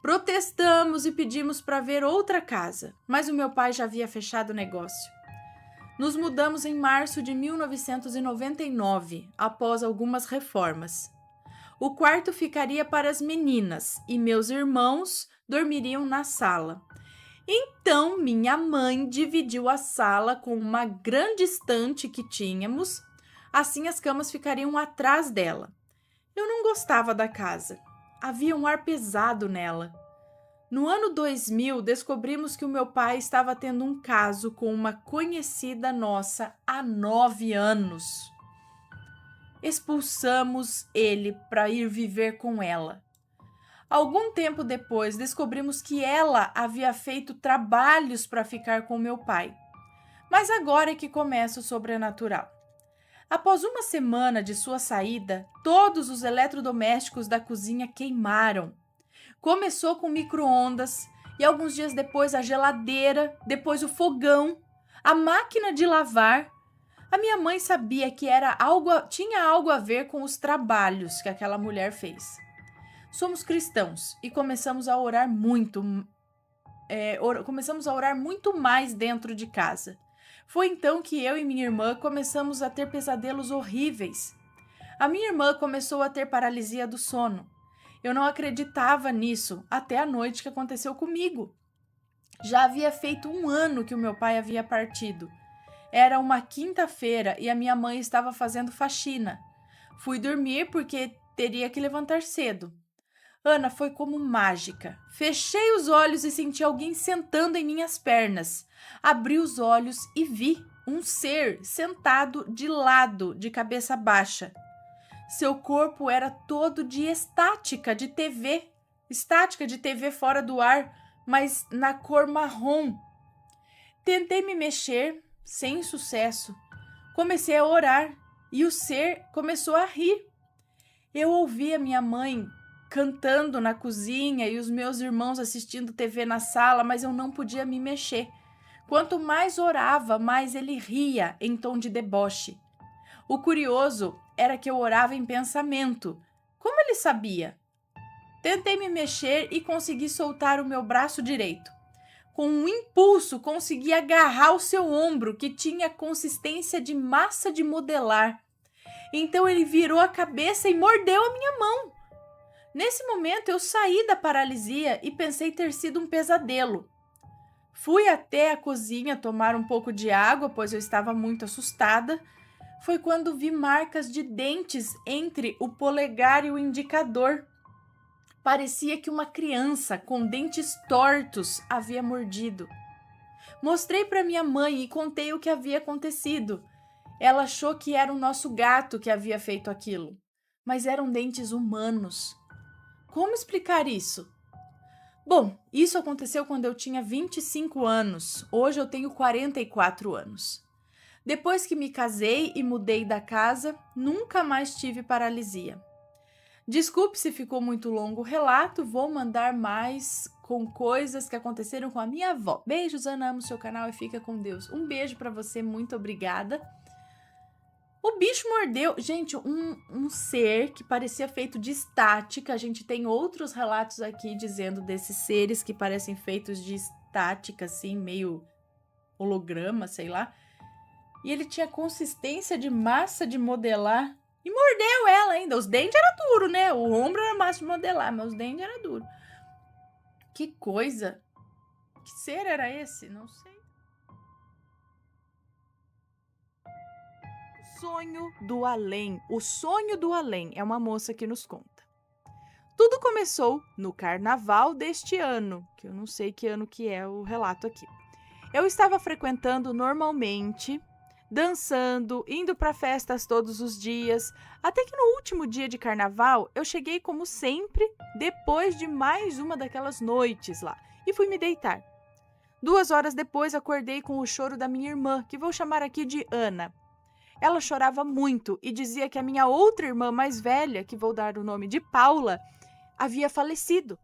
Protestamos e pedimos para ver outra casa, mas o meu pai já havia fechado o negócio. Nos mudamos em março de 1999, após algumas reformas. O quarto ficaria para as meninas e meus irmãos dormiriam na sala. Então, minha mãe dividiu a sala com uma grande estante que tínhamos. Assim as camas ficariam atrás dela. Eu não gostava da casa. Havia um ar pesado nela. No ano 2000, descobrimos que o meu pai estava tendo um caso com uma conhecida nossa há 9 anos. Expulsamos ele para ir viver com ela. Algum tempo depois, descobrimos que ela havia feito trabalhos para ficar com meu pai. Mas agora é que começa o sobrenatural. Após uma semana de sua saída, todos os eletrodomésticos da cozinha queimaram. Começou com micro-ondas e alguns dias depois a geladeira, depois o fogão, a máquina de lavar. A minha mãe sabia que tinha algo a ver com os trabalhos que aquela mulher fez. Somos cristãos e começamos a orar muito mais dentro de casa. Foi então que eu e minha irmã começamos a ter pesadelos horríveis. A minha irmã começou a ter paralisia do sono. Eu não acreditava nisso até a noite que aconteceu comigo. Já havia feito 1 ano que o meu pai havia partido. Era uma quinta-feira e a minha mãe estava fazendo faxina. Fui dormir porque teria que levantar cedo. Ana, foi como mágica. Fechei os olhos e senti alguém sentando em minhas pernas. Abri os olhos e vi um ser sentado de lado, de cabeça baixa. Seu corpo era todo de estática de TV fora do ar, mas na cor marrom. Tentei me mexer, sem sucesso. Comecei a orar e o ser começou a rir. Eu ouvi a minha mãe cantando na cozinha e os meus irmãos assistindo TV na sala, mas eu não podia me mexer. Quanto mais orava, mais ele ria em tom de deboche. O curioso era que eu orava em pensamento. Como ele sabia? Tentei me mexer e consegui soltar o meu braço direito. Com um impulso, consegui agarrar o seu ombro, que tinha consistência de massa de modelar. Então ele virou a cabeça e mordeu a minha mão. Nesse momento, eu saí da paralisia e pensei ter sido um pesadelo. Fui até a cozinha tomar um pouco de água, pois eu estava muito assustada. Foi quando vi marcas de dentes entre o polegar e o indicador. Parecia que uma criança com dentes tortos havia mordido. Mostrei para minha mãe e contei o que havia acontecido. Ela achou que era o nosso gato que havia feito aquilo, mas eram dentes humanos. Como explicar isso? Bom, isso aconteceu quando eu tinha 25 anos. Hoje eu tenho 44 anos. Depois que me casei e mudei da casa, nunca mais tive paralisia. Desculpe se ficou muito longo o relato, vou mandar mais com coisas que aconteceram com a minha avó. Beijos, Ana, amo o seu canal e fica com Deus. Um beijo pra você, muito obrigada. O bicho mordeu, gente, um ser que parecia feito de estática. A gente tem outros relatos aqui dizendo desses seres que parecem feitos de estática, assim, meio holograma, sei lá. E ele tinha consistência de massa de modelar e mordeu ela ainda. Os dentes eram duros, né? O ombro era massa de modelar, mas os dentes eram duros. Que coisa! Que ser era esse? Não sei. Sonho do além. O sonho do além é uma moça que nos conta. Tudo começou no carnaval deste ano, que eu não sei que ano que é o relato aqui. Eu estava frequentando normalmente, dançando, indo para festas todos os dias, até que no último dia de carnaval eu cheguei como sempre, depois de mais uma daquelas noites lá, e fui me deitar. 2 horas depois acordei com o choro da minha irmã, que vou chamar aqui de Ana. Ela chorava muito e dizia que a minha outra irmã mais velha, que vou dar o nome de Paula, havia falecido.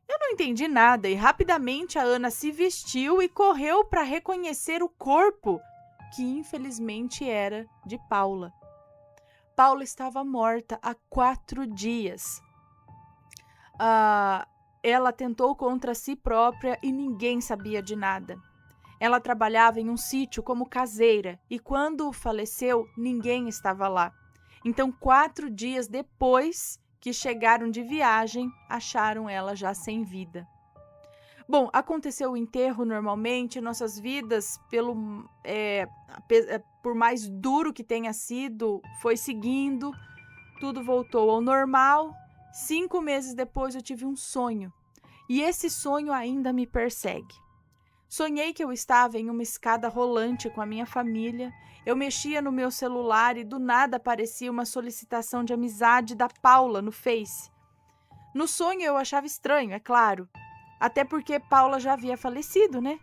Eu não entendi nada e rapidamente a Ana se vestiu e correu para reconhecer o corpo, que infelizmente era de Paula. Paula estava morta há 4 dias. Ela tentou contra si própria e ninguém sabia de nada. Ela trabalhava em um sítio como caseira e quando faleceu, ninguém estava lá. Então, 4 dias depois que chegaram de viagem, acharam ela já sem vida. Bom, aconteceu o enterro normalmente, nossas vidas, por mais duro que tenha sido, foi seguindo, tudo voltou ao normal. 5 meses depois eu tive um sonho e esse sonho ainda me persegue. Sonhei que eu estava em uma escada rolante com a minha família. Eu mexia no meu celular e do nada aparecia uma solicitação de amizade da Paula no Face. No sonho eu achava estranho, é claro. Até porque Paula já havia falecido, né?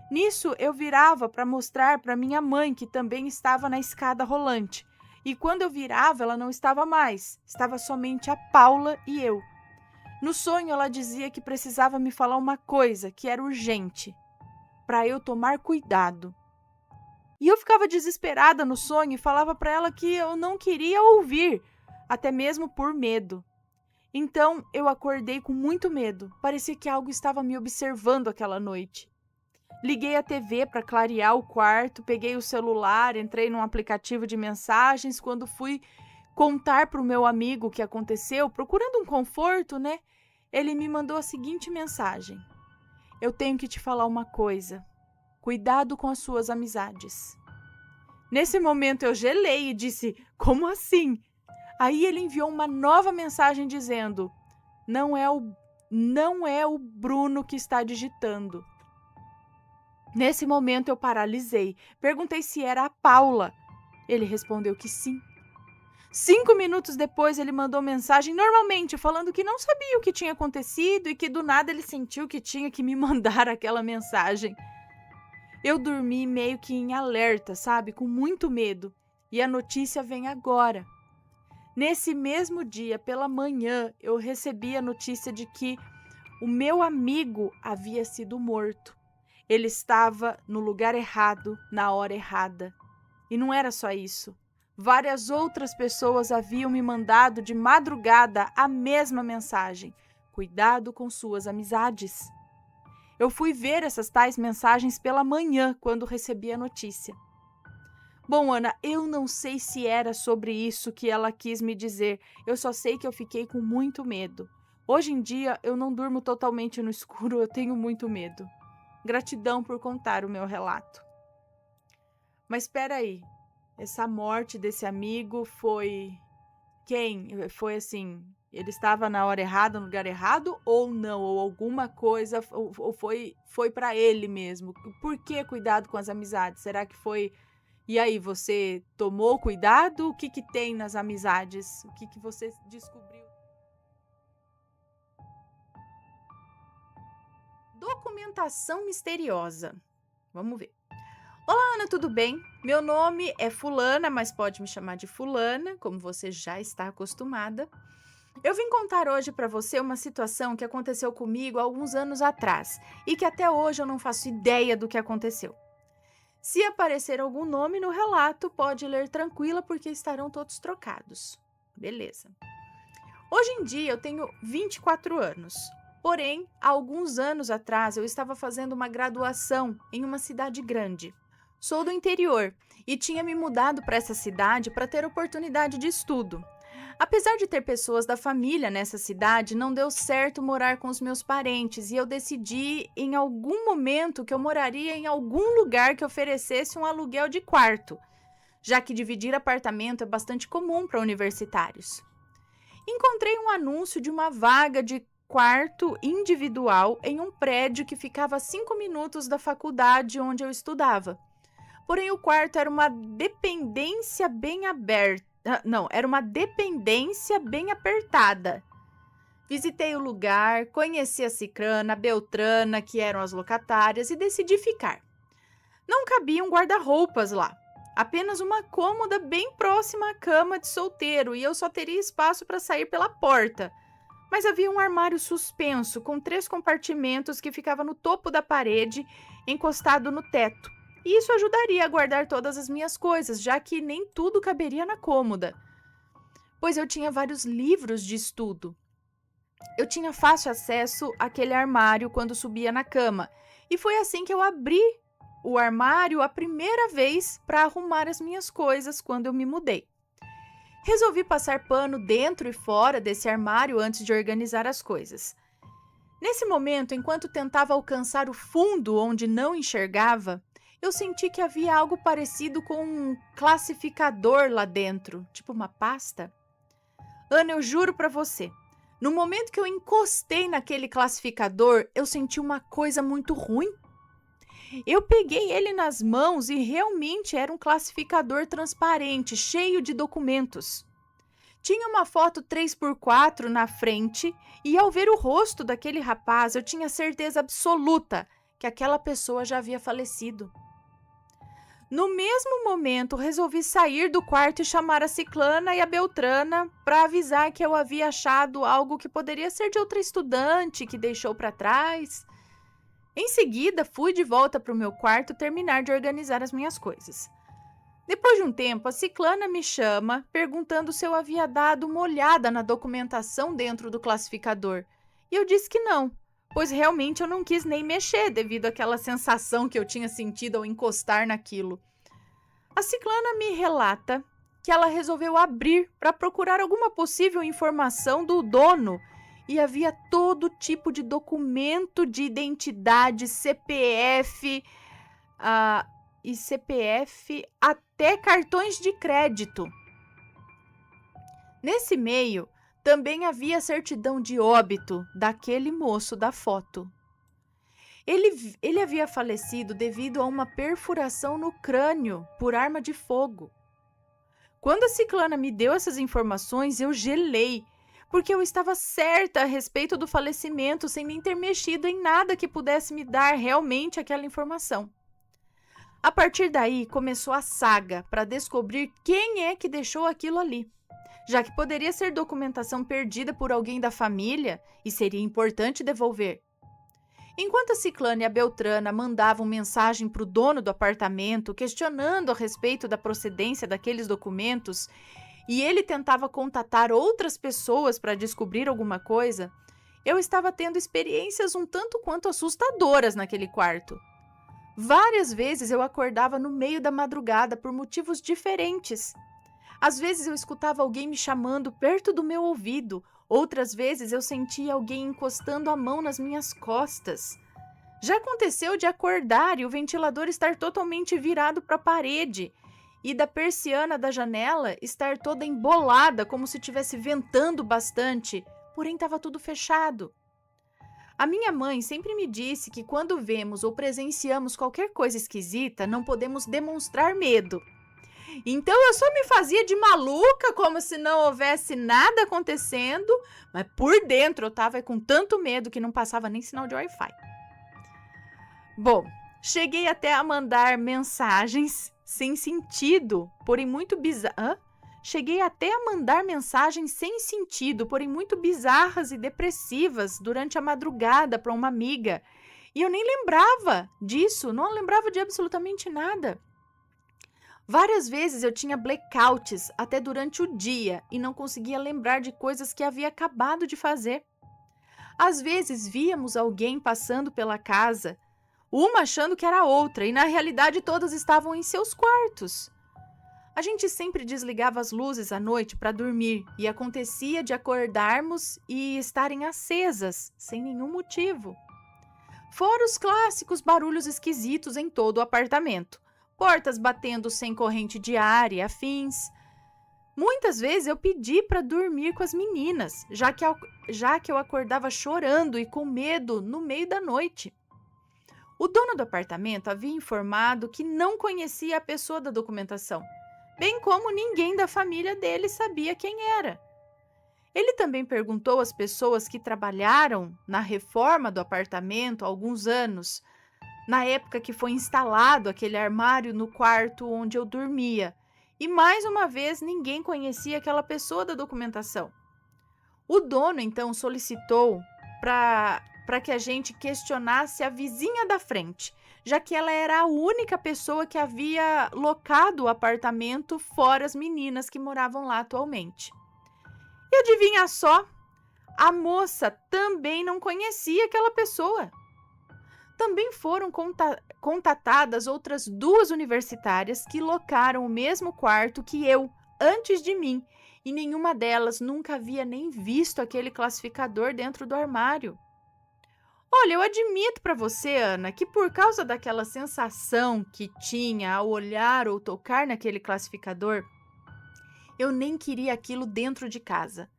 Nisso eu virava para mostrar para minha mãe que também estava na escada rolante. E quando eu virava, ela não estava mais. Estava somente a Paula e eu. No sonho ela dizia que precisava me falar uma coisa que era urgente, para eu tomar cuidado. E eu ficava desesperada no sonho e falava para ela que eu não queria ouvir, até mesmo por medo. Então eu acordei com muito medo, parecia que algo estava me observando aquela noite. Liguei a TV para clarear o quarto, peguei o celular, entrei num aplicativo de mensagens. Quando fui contar para o meu amigo o que aconteceu, procurando um conforto, né? Ele me mandou a seguinte mensagem: eu tenho que te falar uma coisa. Cuidado com as suas amizades. Nesse momento eu gelei e disse: como assim? Aí ele enviou uma nova mensagem dizendo: não é o Bruno que está digitando. Nesse momento eu paralisei. Perguntei se era a Paula. Ele respondeu que sim. 5 minutos depois ele mandou mensagem normalmente, falando que não sabia o que tinha acontecido e que do nada ele sentiu que tinha que me mandar aquela mensagem. Eu dormi meio que em alerta, sabe? Com muito medo. E a notícia vem agora. Nesse mesmo dia, pela manhã, eu recebi a notícia de que o meu amigo havia sido morto. Ele estava no lugar errado, na hora errada. E não era só isso. Várias outras pessoas haviam me mandado de madrugada a mesma mensagem: cuidado com suas amizades. Eu fui ver essas tais mensagens pela manhã, quando recebi a notícia. Bom, Ana, eu não sei se era sobre isso que ela quis me dizer. Eu só sei que eu fiquei com muito medo. Hoje em dia, eu não durmo totalmente no escuro, eu tenho muito medo. Gratidão por contar o meu relato. Mas espera aí, essa morte desse amigo foi quem? Foi assim, ele estava na hora errada, no lugar errado ou não? Ou alguma coisa, ou foi para ele mesmo? Por que cuidado com as amizades? Será que foi... E aí, você tomou cuidado? O que tem nas amizades? O que você descobriu? Documentação misteriosa. Vamos ver. Olá, Ana, tudo bem? Meu nome é Fulana, mas pode me chamar de Fulana, como você já está acostumada. Eu vim contar hoje para você uma situação que aconteceu comigo há alguns anos atrás e que até hoje eu não faço ideia do que aconteceu. Se aparecer algum nome no relato, pode ler tranquila porque estarão todos trocados. Beleza. Hoje em dia eu tenho 24 anos. Porém, há alguns anos atrás eu estava fazendo uma graduação em uma cidade grande. Sou do interior e tinha me mudado para essa cidade para ter oportunidade de estudo. Apesar de ter pessoas da família nessa cidade, não deu certo morar com os meus parentes e eu decidi em algum momento que eu moraria em algum lugar que oferecesse um aluguel de quarto, já que dividir apartamento é bastante comum para universitários. Encontrei um anúncio de uma vaga de quarto individual em um prédio que ficava a 5 minutos da faculdade onde eu estudava. Porém, o quarto era uma dependência bem aberta. Não, era uma dependência bem apertada. Visitei o lugar, conheci a Cicrana, a Beltrana, que eram as locatárias, e decidi ficar. Não cabia um guarda-roupas lá, apenas uma cômoda bem próxima à cama de solteiro, e eu só teria espaço para sair pela porta. Mas havia um armário suspenso, com 3 compartimentos que ficava no topo da parede, encostado no teto. E isso ajudaria a guardar todas as minhas coisas, já que nem tudo caberia na cômoda. Pois eu tinha vários livros de estudo. Eu tinha fácil acesso àquele armário quando subia na cama. E foi assim que eu abri o armário a primeira vez para arrumar as minhas coisas quando eu me mudei. Resolvi passar pano dentro e fora desse armário antes de organizar as coisas. Nesse momento, enquanto tentava alcançar o fundo onde não enxergava, eu senti que havia algo parecido com um classificador lá dentro, tipo uma pasta. Ana, eu juro pra você, no momento que eu encostei naquele classificador, eu senti uma coisa muito ruim. Eu peguei ele nas mãos e realmente era um classificador transparente, cheio de documentos. Tinha uma foto 3x4 na frente e ao ver o rosto daquele rapaz, eu tinha certeza absoluta que aquela pessoa já havia falecido. No mesmo momento, resolvi sair do quarto e chamar a Ciclana e a Beltrana para avisar que eu havia achado algo que poderia ser de outra estudante que deixou para trás. Em seguida, fui de volta para o meu quarto terminar de organizar as minhas coisas. Depois de um tempo, a Ciclana me chama, perguntando se eu havia dado uma olhada na documentação dentro do classificador. E eu disse que não, pois realmente eu não quis nem mexer devido àquela sensação que eu tinha sentido ao encostar naquilo. A Ciclana me relata que ela resolveu abrir para procurar alguma possível informação do dono e havia todo tipo de documento de identidade, CPF, até cartões de crédito. Nesse meio, também havia a certidão de óbito daquele moço da foto. Ele havia falecido devido a uma perfuração no crânio por arma de fogo. Quando a Ciclana me deu essas informações, eu gelei, porque eu estava certa a respeito do falecimento sem nem ter mexido em nada que pudesse me dar realmente aquela informação. A partir daí, começou a saga para descobrir quem é que deixou aquilo ali, já que poderia ser documentação perdida por alguém da família e seria importante devolver. Enquanto a Ciclana e a Beltrana mandavam mensagem para o dono do apartamento, questionando a respeito da procedência daqueles documentos, e ele tentava contatar outras pessoas para descobrir alguma coisa, eu estava tendo experiências um tanto quanto assustadoras naquele quarto. Várias vezes eu acordava no meio da madrugada por motivos diferentes. Às vezes eu escutava alguém me chamando perto do meu ouvido, outras vezes eu sentia alguém encostando a mão nas minhas costas. Já aconteceu de acordar e o ventilador estar totalmente virado para a parede e da persiana da janela estar toda embolada como se estivesse ventando bastante, porém estava tudo fechado. A minha mãe sempre me disse que quando vemos ou presenciamos qualquer coisa esquisita, não podemos demonstrar medo. Então eu só me fazia de maluca, como se não houvesse nada acontecendo, mas por dentro eu estava com tanto medo que não passava nem sinal de Wi-Fi. Bom, cheguei até a mandar mensagens sem sentido, porém muito bizarras. Cheguei até a mandar mensagens sem sentido, porém muito bizarras e depressivas durante a madrugada para uma amiga. E eu nem lembrava disso, não lembrava de absolutamente nada. Várias vezes eu tinha blackouts até durante o dia e não conseguia lembrar de coisas que havia acabado de fazer. Às vezes víamos alguém passando pela casa, uma achando que era outra, e na realidade todas estavam em seus quartos. A gente sempre desligava as luzes à noite para dormir e acontecia de acordarmos e estarem acesas, sem nenhum motivo. Fora os clássicos barulhos esquisitos em todo o apartamento, portas batendo sem corrente de ar e afins. Muitas vezes eu pedi para dormir com as meninas, já que eu acordava chorando e com medo no meio da noite. O dono do apartamento havia informado que não conhecia a pessoa da documentação, bem como ninguém da família dele sabia quem era. Ele também perguntou às pessoas que trabalharam na reforma do apartamento há alguns anos, na época que foi instalado aquele armário no quarto onde eu dormia, e mais uma vez ninguém conhecia aquela pessoa da documentação. O dono então solicitou para que a gente questionasse a vizinha da frente, já que ela era a única pessoa que havia locado o apartamento fora as meninas que moravam lá atualmente. E adivinha só, a moça também não conhecia aquela pessoa. Também foram contatadas outras 2 universitárias que locaram o mesmo quarto que eu, antes de mim, e nenhuma delas nunca havia nem visto aquele classificador dentro do armário. Olha, eu admito para você, Ana, que por causa daquela sensação que tinha ao olhar ou tocar naquele classificador, eu nem queria aquilo dentro de casa.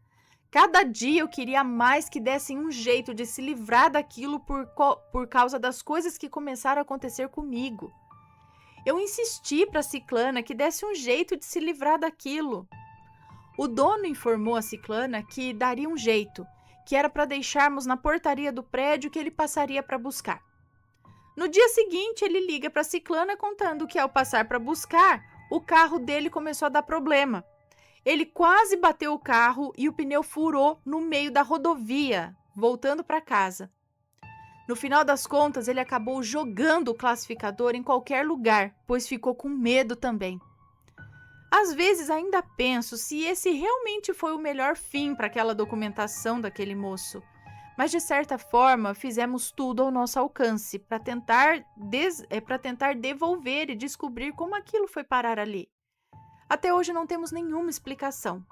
Cada dia eu queria mais que dessem um jeito de se livrar daquilo por causa das coisas que começaram a acontecer comigo. Eu insisti para a ciclana que desse um jeito de se livrar daquilo. O dono informou a ciclana que daria um jeito, que era para deixarmos na portaria do prédio que ele passaria para buscar. No dia seguinte, ele liga para a ciclana contando que ao passar para buscar, o carro dele começou a dar problema. Ele quase bateu o carro e o pneu furou no meio da rodovia, voltando para casa. No final das contas, ele acabou jogando o classificador em qualquer lugar, pois ficou com medo também. Às vezes ainda penso se esse realmente foi o melhor fim para aquela documentação daquele moço. Mas de certa forma, fizemos tudo ao nosso alcance para tentar devolver e descobrir como aquilo foi parar ali. Até hoje não temos nenhuma explicação.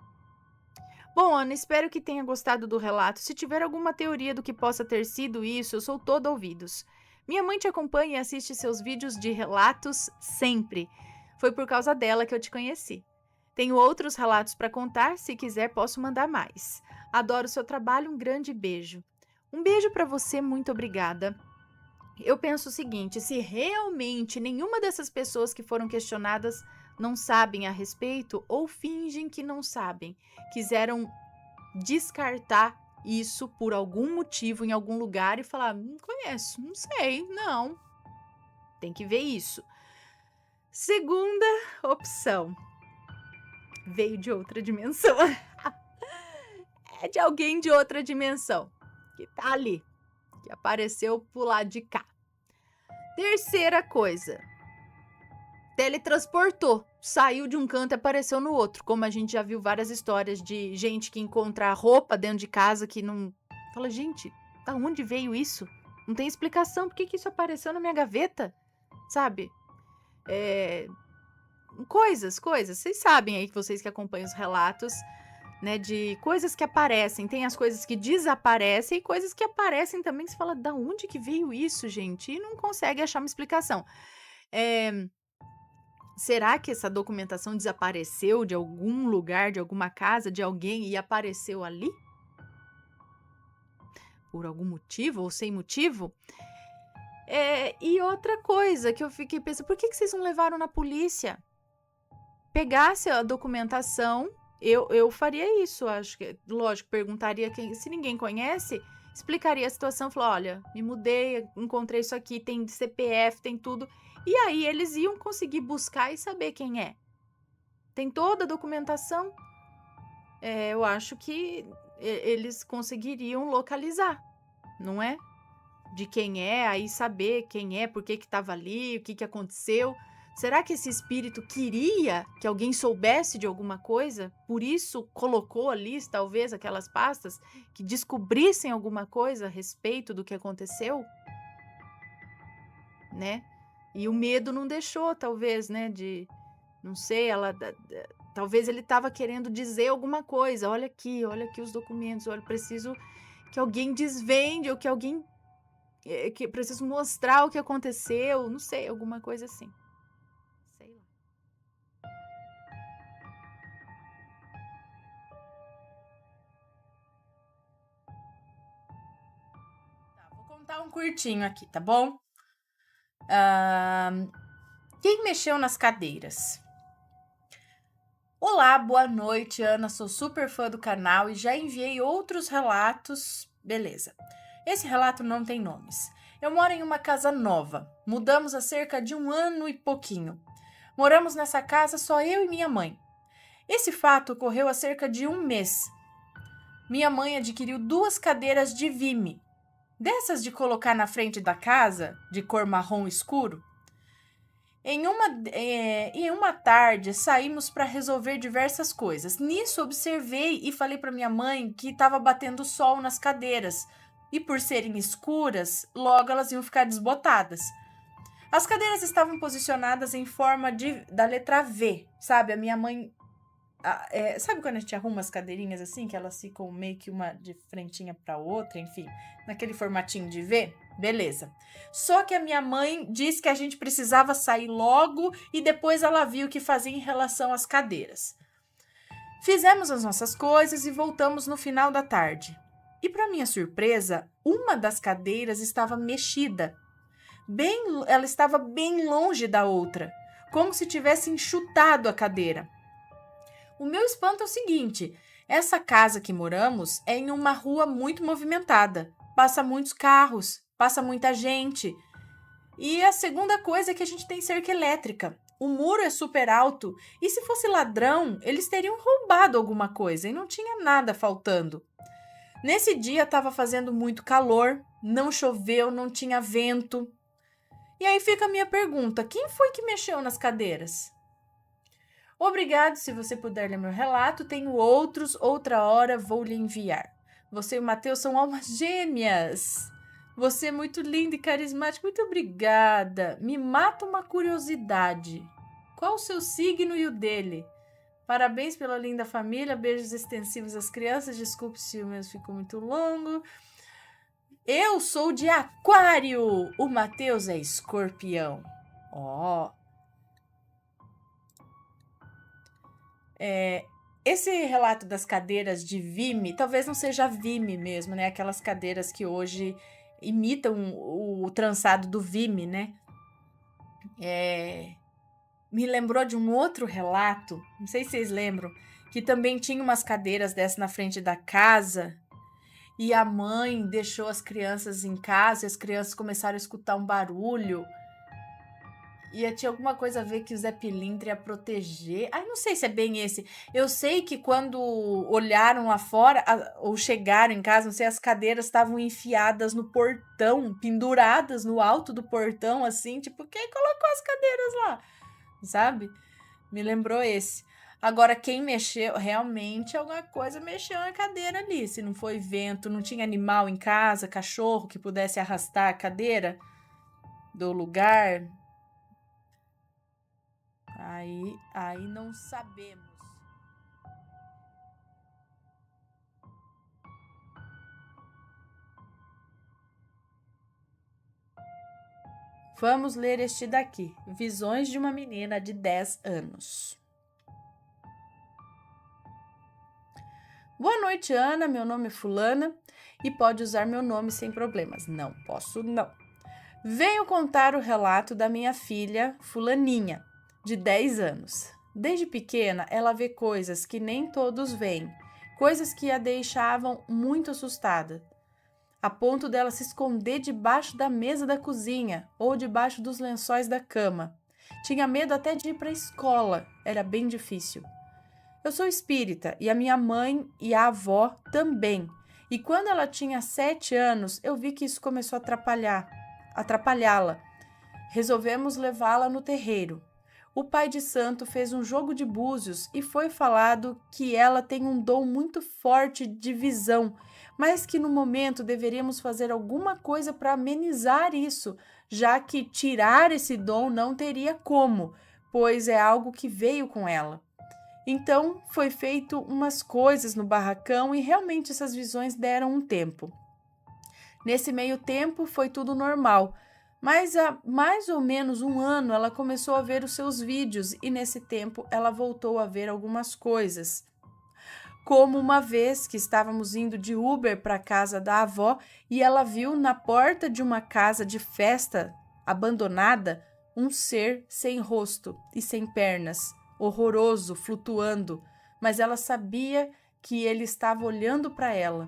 Bom, Ana, espero que tenha gostado do relato. Se tiver alguma teoria do que possa ter sido isso, eu sou todo ouvidos. Minha mãe te acompanha e assiste seus vídeos de relatos sempre. Foi por causa dela que eu te conheci. Tenho outros relatos para contar, se quiser posso mandar mais. Adoro o seu trabalho, um grande beijo. Um beijo para você, muito obrigada. Eu penso o seguinte, se realmente nenhuma dessas pessoas que foram questionadas não sabem a respeito ou fingem que não sabem, quiseram descartar isso por algum motivo em algum lugar e falar, não conheço, não sei, não. Tem que ver isso. Segunda opção. Veio de outra dimensão. É de alguém de outra dimensão que tá ali, que apareceu pro lado de cá. Terceira coisa. Teletransportou, saiu de um canto e apareceu no outro, como a gente já viu várias histórias de gente que encontra roupa dentro de casa que não... Fala, gente, da onde veio isso? Não tem explicação, por que isso apareceu na minha gaveta? Sabe? Coisas, vocês sabem aí, vocês que acompanham os relatos, né, de coisas que aparecem, tem as coisas que desaparecem e coisas que aparecem também, que você fala, da onde que veio isso, gente? E não consegue achar uma explicação. Será que essa documentação desapareceu de algum lugar, de alguma casa, de alguém e apareceu ali? Por algum motivo ou sem motivo? E outra coisa que eu fiquei pensando, por que vocês não levaram na polícia? Pegasse a documentação, eu faria isso, acho que, lógico, perguntaria se ninguém conhece, explicaria a situação, falar, olha, me mudei, encontrei isso aqui, tem CPF, tem tudo, e aí eles iam conseguir buscar e saber quem é. tem toda a documentação. Eu acho que eles conseguiriam localizar, não é? De quem é, aí saber quem é, por que estava ali, o que aconteceu. Será que esse espírito queria que alguém soubesse de alguma coisa? Por isso colocou ali, talvez, aquelas pastas que descobrissem alguma coisa a respeito do que aconteceu? Né? E o medo não deixou, talvez, né? Não sei, talvez ele estava querendo dizer alguma coisa. Olha aqui os documentos. Olha, preciso que alguém desvende ou que alguém que preciso mostrar o que aconteceu. Não sei, alguma coisa assim. Sei lá. Vou contar um curtinho aqui, tá bom? Quem mexeu nas cadeiras? Olá, boa noite, Ana. Sou super fã do canal e já enviei outros relatos. Beleza. Esse relato não tem nomes. Eu moro em uma casa nova. Mudamos há cerca de 1 ano e pouquinho. Moramos nessa casa só eu e minha mãe. Esse fato ocorreu há cerca de 1 mês. Minha mãe adquiriu 2 cadeiras de vime, dessas de colocar na frente da casa, de cor marrom escuro. Em uma tarde, saímos para resolver diversas coisas. Nisso, observei e falei para minha mãe que estava batendo sol nas cadeiras. E por serem escuras, logo elas iam ficar desbotadas. As cadeiras estavam posicionadas em forma da letra V, sabe? A minha mãe... sabe quando a gente arruma as cadeirinhas assim, que elas ficam meio que uma de frentinha para outra, enfim, naquele formatinho de V? Beleza. Só que a minha mãe disse que a gente precisava sair logo e depois ela viu o que fazer em relação às cadeiras. Fizemos as nossas coisas e voltamos no final da tarde. E para minha surpresa, uma das cadeiras estava mexida. Ela estava bem longe da outra, como se tivesse enxutado a cadeira. O meu espanto é o seguinte: essa casa que moramos é em uma rua muito movimentada. Passa muitos carros, passa muita gente. E a segunda coisa é que a gente tem cerca elétrica. O muro é super alto e se fosse ladrão, eles teriam roubado alguma coisa e não tinha nada faltando. Nesse dia estava fazendo muito calor, não choveu, não tinha vento. E aí fica a minha pergunta: quem foi que mexeu nas cadeiras? Obrigado, se você puder ler meu relato, tenho outros, outra hora vou lhe enviar. Você e o Matheus são almas gêmeas. Você é muito linda e carismática, muito obrigada. Me mata uma curiosidade. Qual o seu signo e o dele? Parabéns pela linda família, beijos extensivos às crianças, desculpe se o meu ficou muito longo. Eu sou de Aquário, o Matheus é Escorpião. Esse relato das cadeiras de vime, talvez não seja vime mesmo, né? Aquelas cadeiras que hoje imitam o trançado do vime, né? Me lembrou de um outro relato, não sei se vocês lembram, que também tinha umas cadeiras dessas na frente da casa e a mãe deixou as crianças em casa e as crianças começaram a escutar um barulho. E tinha alguma coisa a ver que o Zé Pilintra ia proteger. Não sei se é bem esse. Eu sei que quando olharam lá fora, ou chegaram em casa, não sei, as cadeiras estavam enfiadas no portão, penduradas no alto do portão, assim, tipo, quem colocou as cadeiras lá? Sabe? Me lembrou esse. Agora, quem mexeu, realmente alguma coisa mexeu na cadeira ali. Se não foi vento, não tinha animal em casa, cachorro que pudesse arrastar a cadeira do lugar... Aí não sabemos. Vamos ler este daqui. Visões de uma menina de 10 anos. Boa noite, Ana. Meu nome é Fulana e pode usar meu nome sem problemas. Não posso, não. Venho contar o relato da minha filha, Fulaninha, de 10 anos. Desde pequena, ela vê coisas que nem todos veem, coisas que a deixavam muito assustada, a ponto dela se esconder debaixo da mesa da cozinha ou debaixo dos lençóis da cama, Tinha medo até de ir para a escola, era bem difícil. Eu sou espírita e a minha mãe e a avó também. E quando ela tinha 7 anos, eu vi que isso começou a atrapalhá-la. Resolvemos levá-la no terreiro. O pai de santo fez um jogo de búzios e foi falado que ela tem um dom muito forte de visão, mas que no momento deveríamos fazer alguma coisa para amenizar isso, já que tirar esse dom não teria como, pois é algo que veio com ela. Então, foi feito umas coisas no barracão e realmente essas visões deram um tempo. Nesse meio tempo, foi tudo normal, mas há mais ou menos um ano ela começou a ver os seus vídeos e nesse tempo ela voltou a ver algumas coisas. Como uma vez que estávamos indo de Uber para a casa da avó e ela viu na porta de uma casa de festa abandonada um ser sem rosto e sem pernas, horroroso, flutuando, mas ela sabia que ele estava olhando para ela.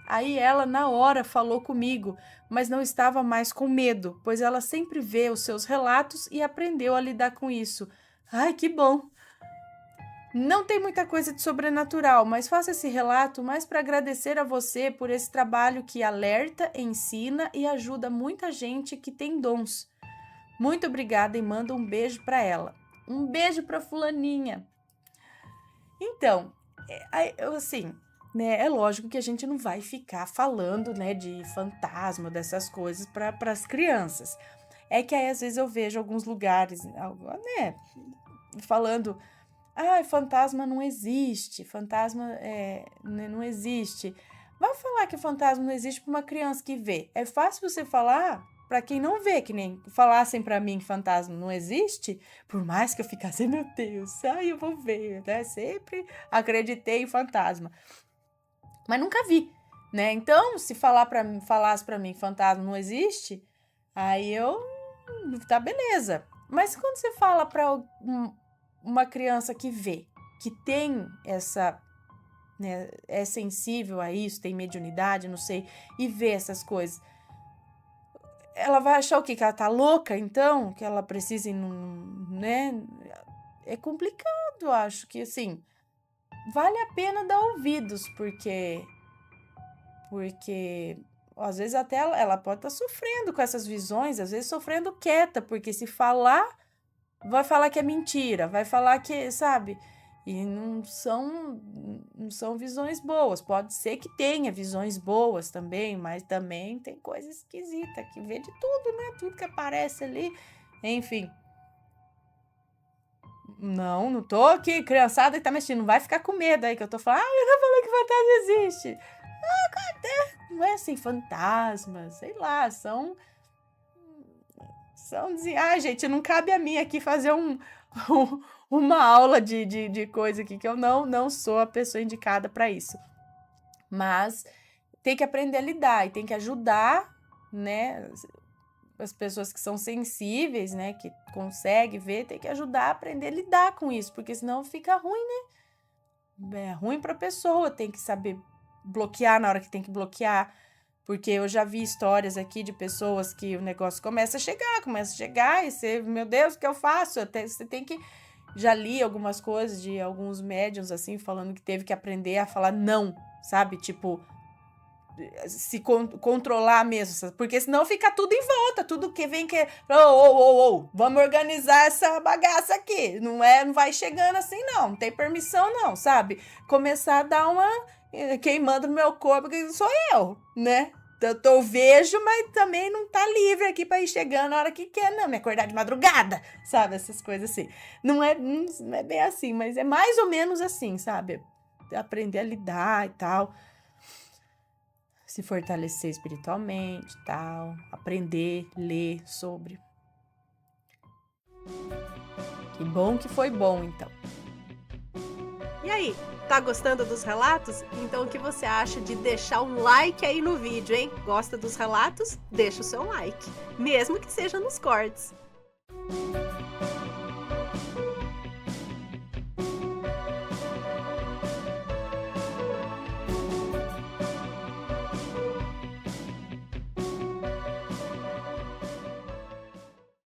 Aí ela, na hora, falou comigo, mas não estava mais com medo, pois ela sempre vê os seus relatos e aprendeu a lidar com isso. Ai, que bom! Não tem muita coisa de sobrenatural, mas faço esse relato mais para agradecer a você por esse trabalho que alerta, ensina e ajuda muita gente que tem dons. Muito obrigada e manda um beijo para ela. Um beijo para fulaninha. Então, assim, né, é lógico que a gente não vai ficar falando, né, de fantasma, dessas coisas para as crianças. É que aí às vezes eu vejo alguns lugares, né, falando, fantasma não existe, fantasma não existe. Vai falar que fantasma não existe para uma criança que vê. É fácil você falar para quem não vê, que nem falassem para mim que fantasma não existe, por mais que eu ficasse, meu Deus, eu vou ver, né? Sempre acreditei em fantasma. Mas nunca vi, né? Então, se falasse para mim que fantasma não existe, aí tá beleza. Mas quando você fala para uma criança que vê, que tem essa, né, é sensível a isso, tem mediunidade, não sei, e vê essas coisas, ela vai achar o quê? Que ela tá louca, então? Que ela precisa ir né? É complicado, acho que, assim, vale a pena dar ouvidos, porque às vezes até ela pode estar sofrendo com essas visões, às vezes sofrendo quieta, porque se falar, vai falar que é mentira, vai falar que, sabe? E não são visões boas. Pode ser que tenha visões boas também, mas também tem coisa esquisita, que vê de tudo, né? Tudo que aparece ali, enfim. Não tô aqui, criançada que tá mexendo, não vai ficar com medo aí que eu tô falando, eu não falei que fantasma existe. Cadê? Não é assim, fantasma, sei lá, são gente, não cabe a mim aqui fazer uma aula de coisa aqui, que eu não sou a pessoa indicada para isso. Mas tem que aprender a lidar e tem que ajudar, né, as pessoas que são sensíveis, né, que conseguem ver, tem que ajudar a aprender a lidar com isso, porque senão fica ruim, né? É ruim para a pessoa, tem que saber bloquear na hora que tem que bloquear, porque eu já vi histórias aqui de pessoas que o negócio começa a chegar e você, meu Deus, o que eu faço? Você tem que... Já li algumas coisas de alguns médiuns, assim, falando que teve que aprender a falar não, sabe? Tipo, se controlar mesmo, porque senão fica tudo em volta, tudo que vem que... vamos organizar essa bagaça aqui, não vai chegando assim não tem permissão não, sabe? Começar a dar uma... Quem manda no meu corpo sou eu, né? Eu vejo, mas também não tá livre aqui pra ir chegando na hora que quer, não. Me acordar de madrugada, sabe? Essas coisas assim. Não é bem assim, mas é mais ou menos assim, sabe? Aprender a lidar e tal. Se fortalecer espiritualmente e tal. Aprender, ler sobre. Que bom que foi bom, então. E aí? Tá gostando dos relatos? Então o que você acha de deixar um like aí no vídeo, hein? Gosta dos relatos? Deixa o seu like, mesmo que seja nos cortes.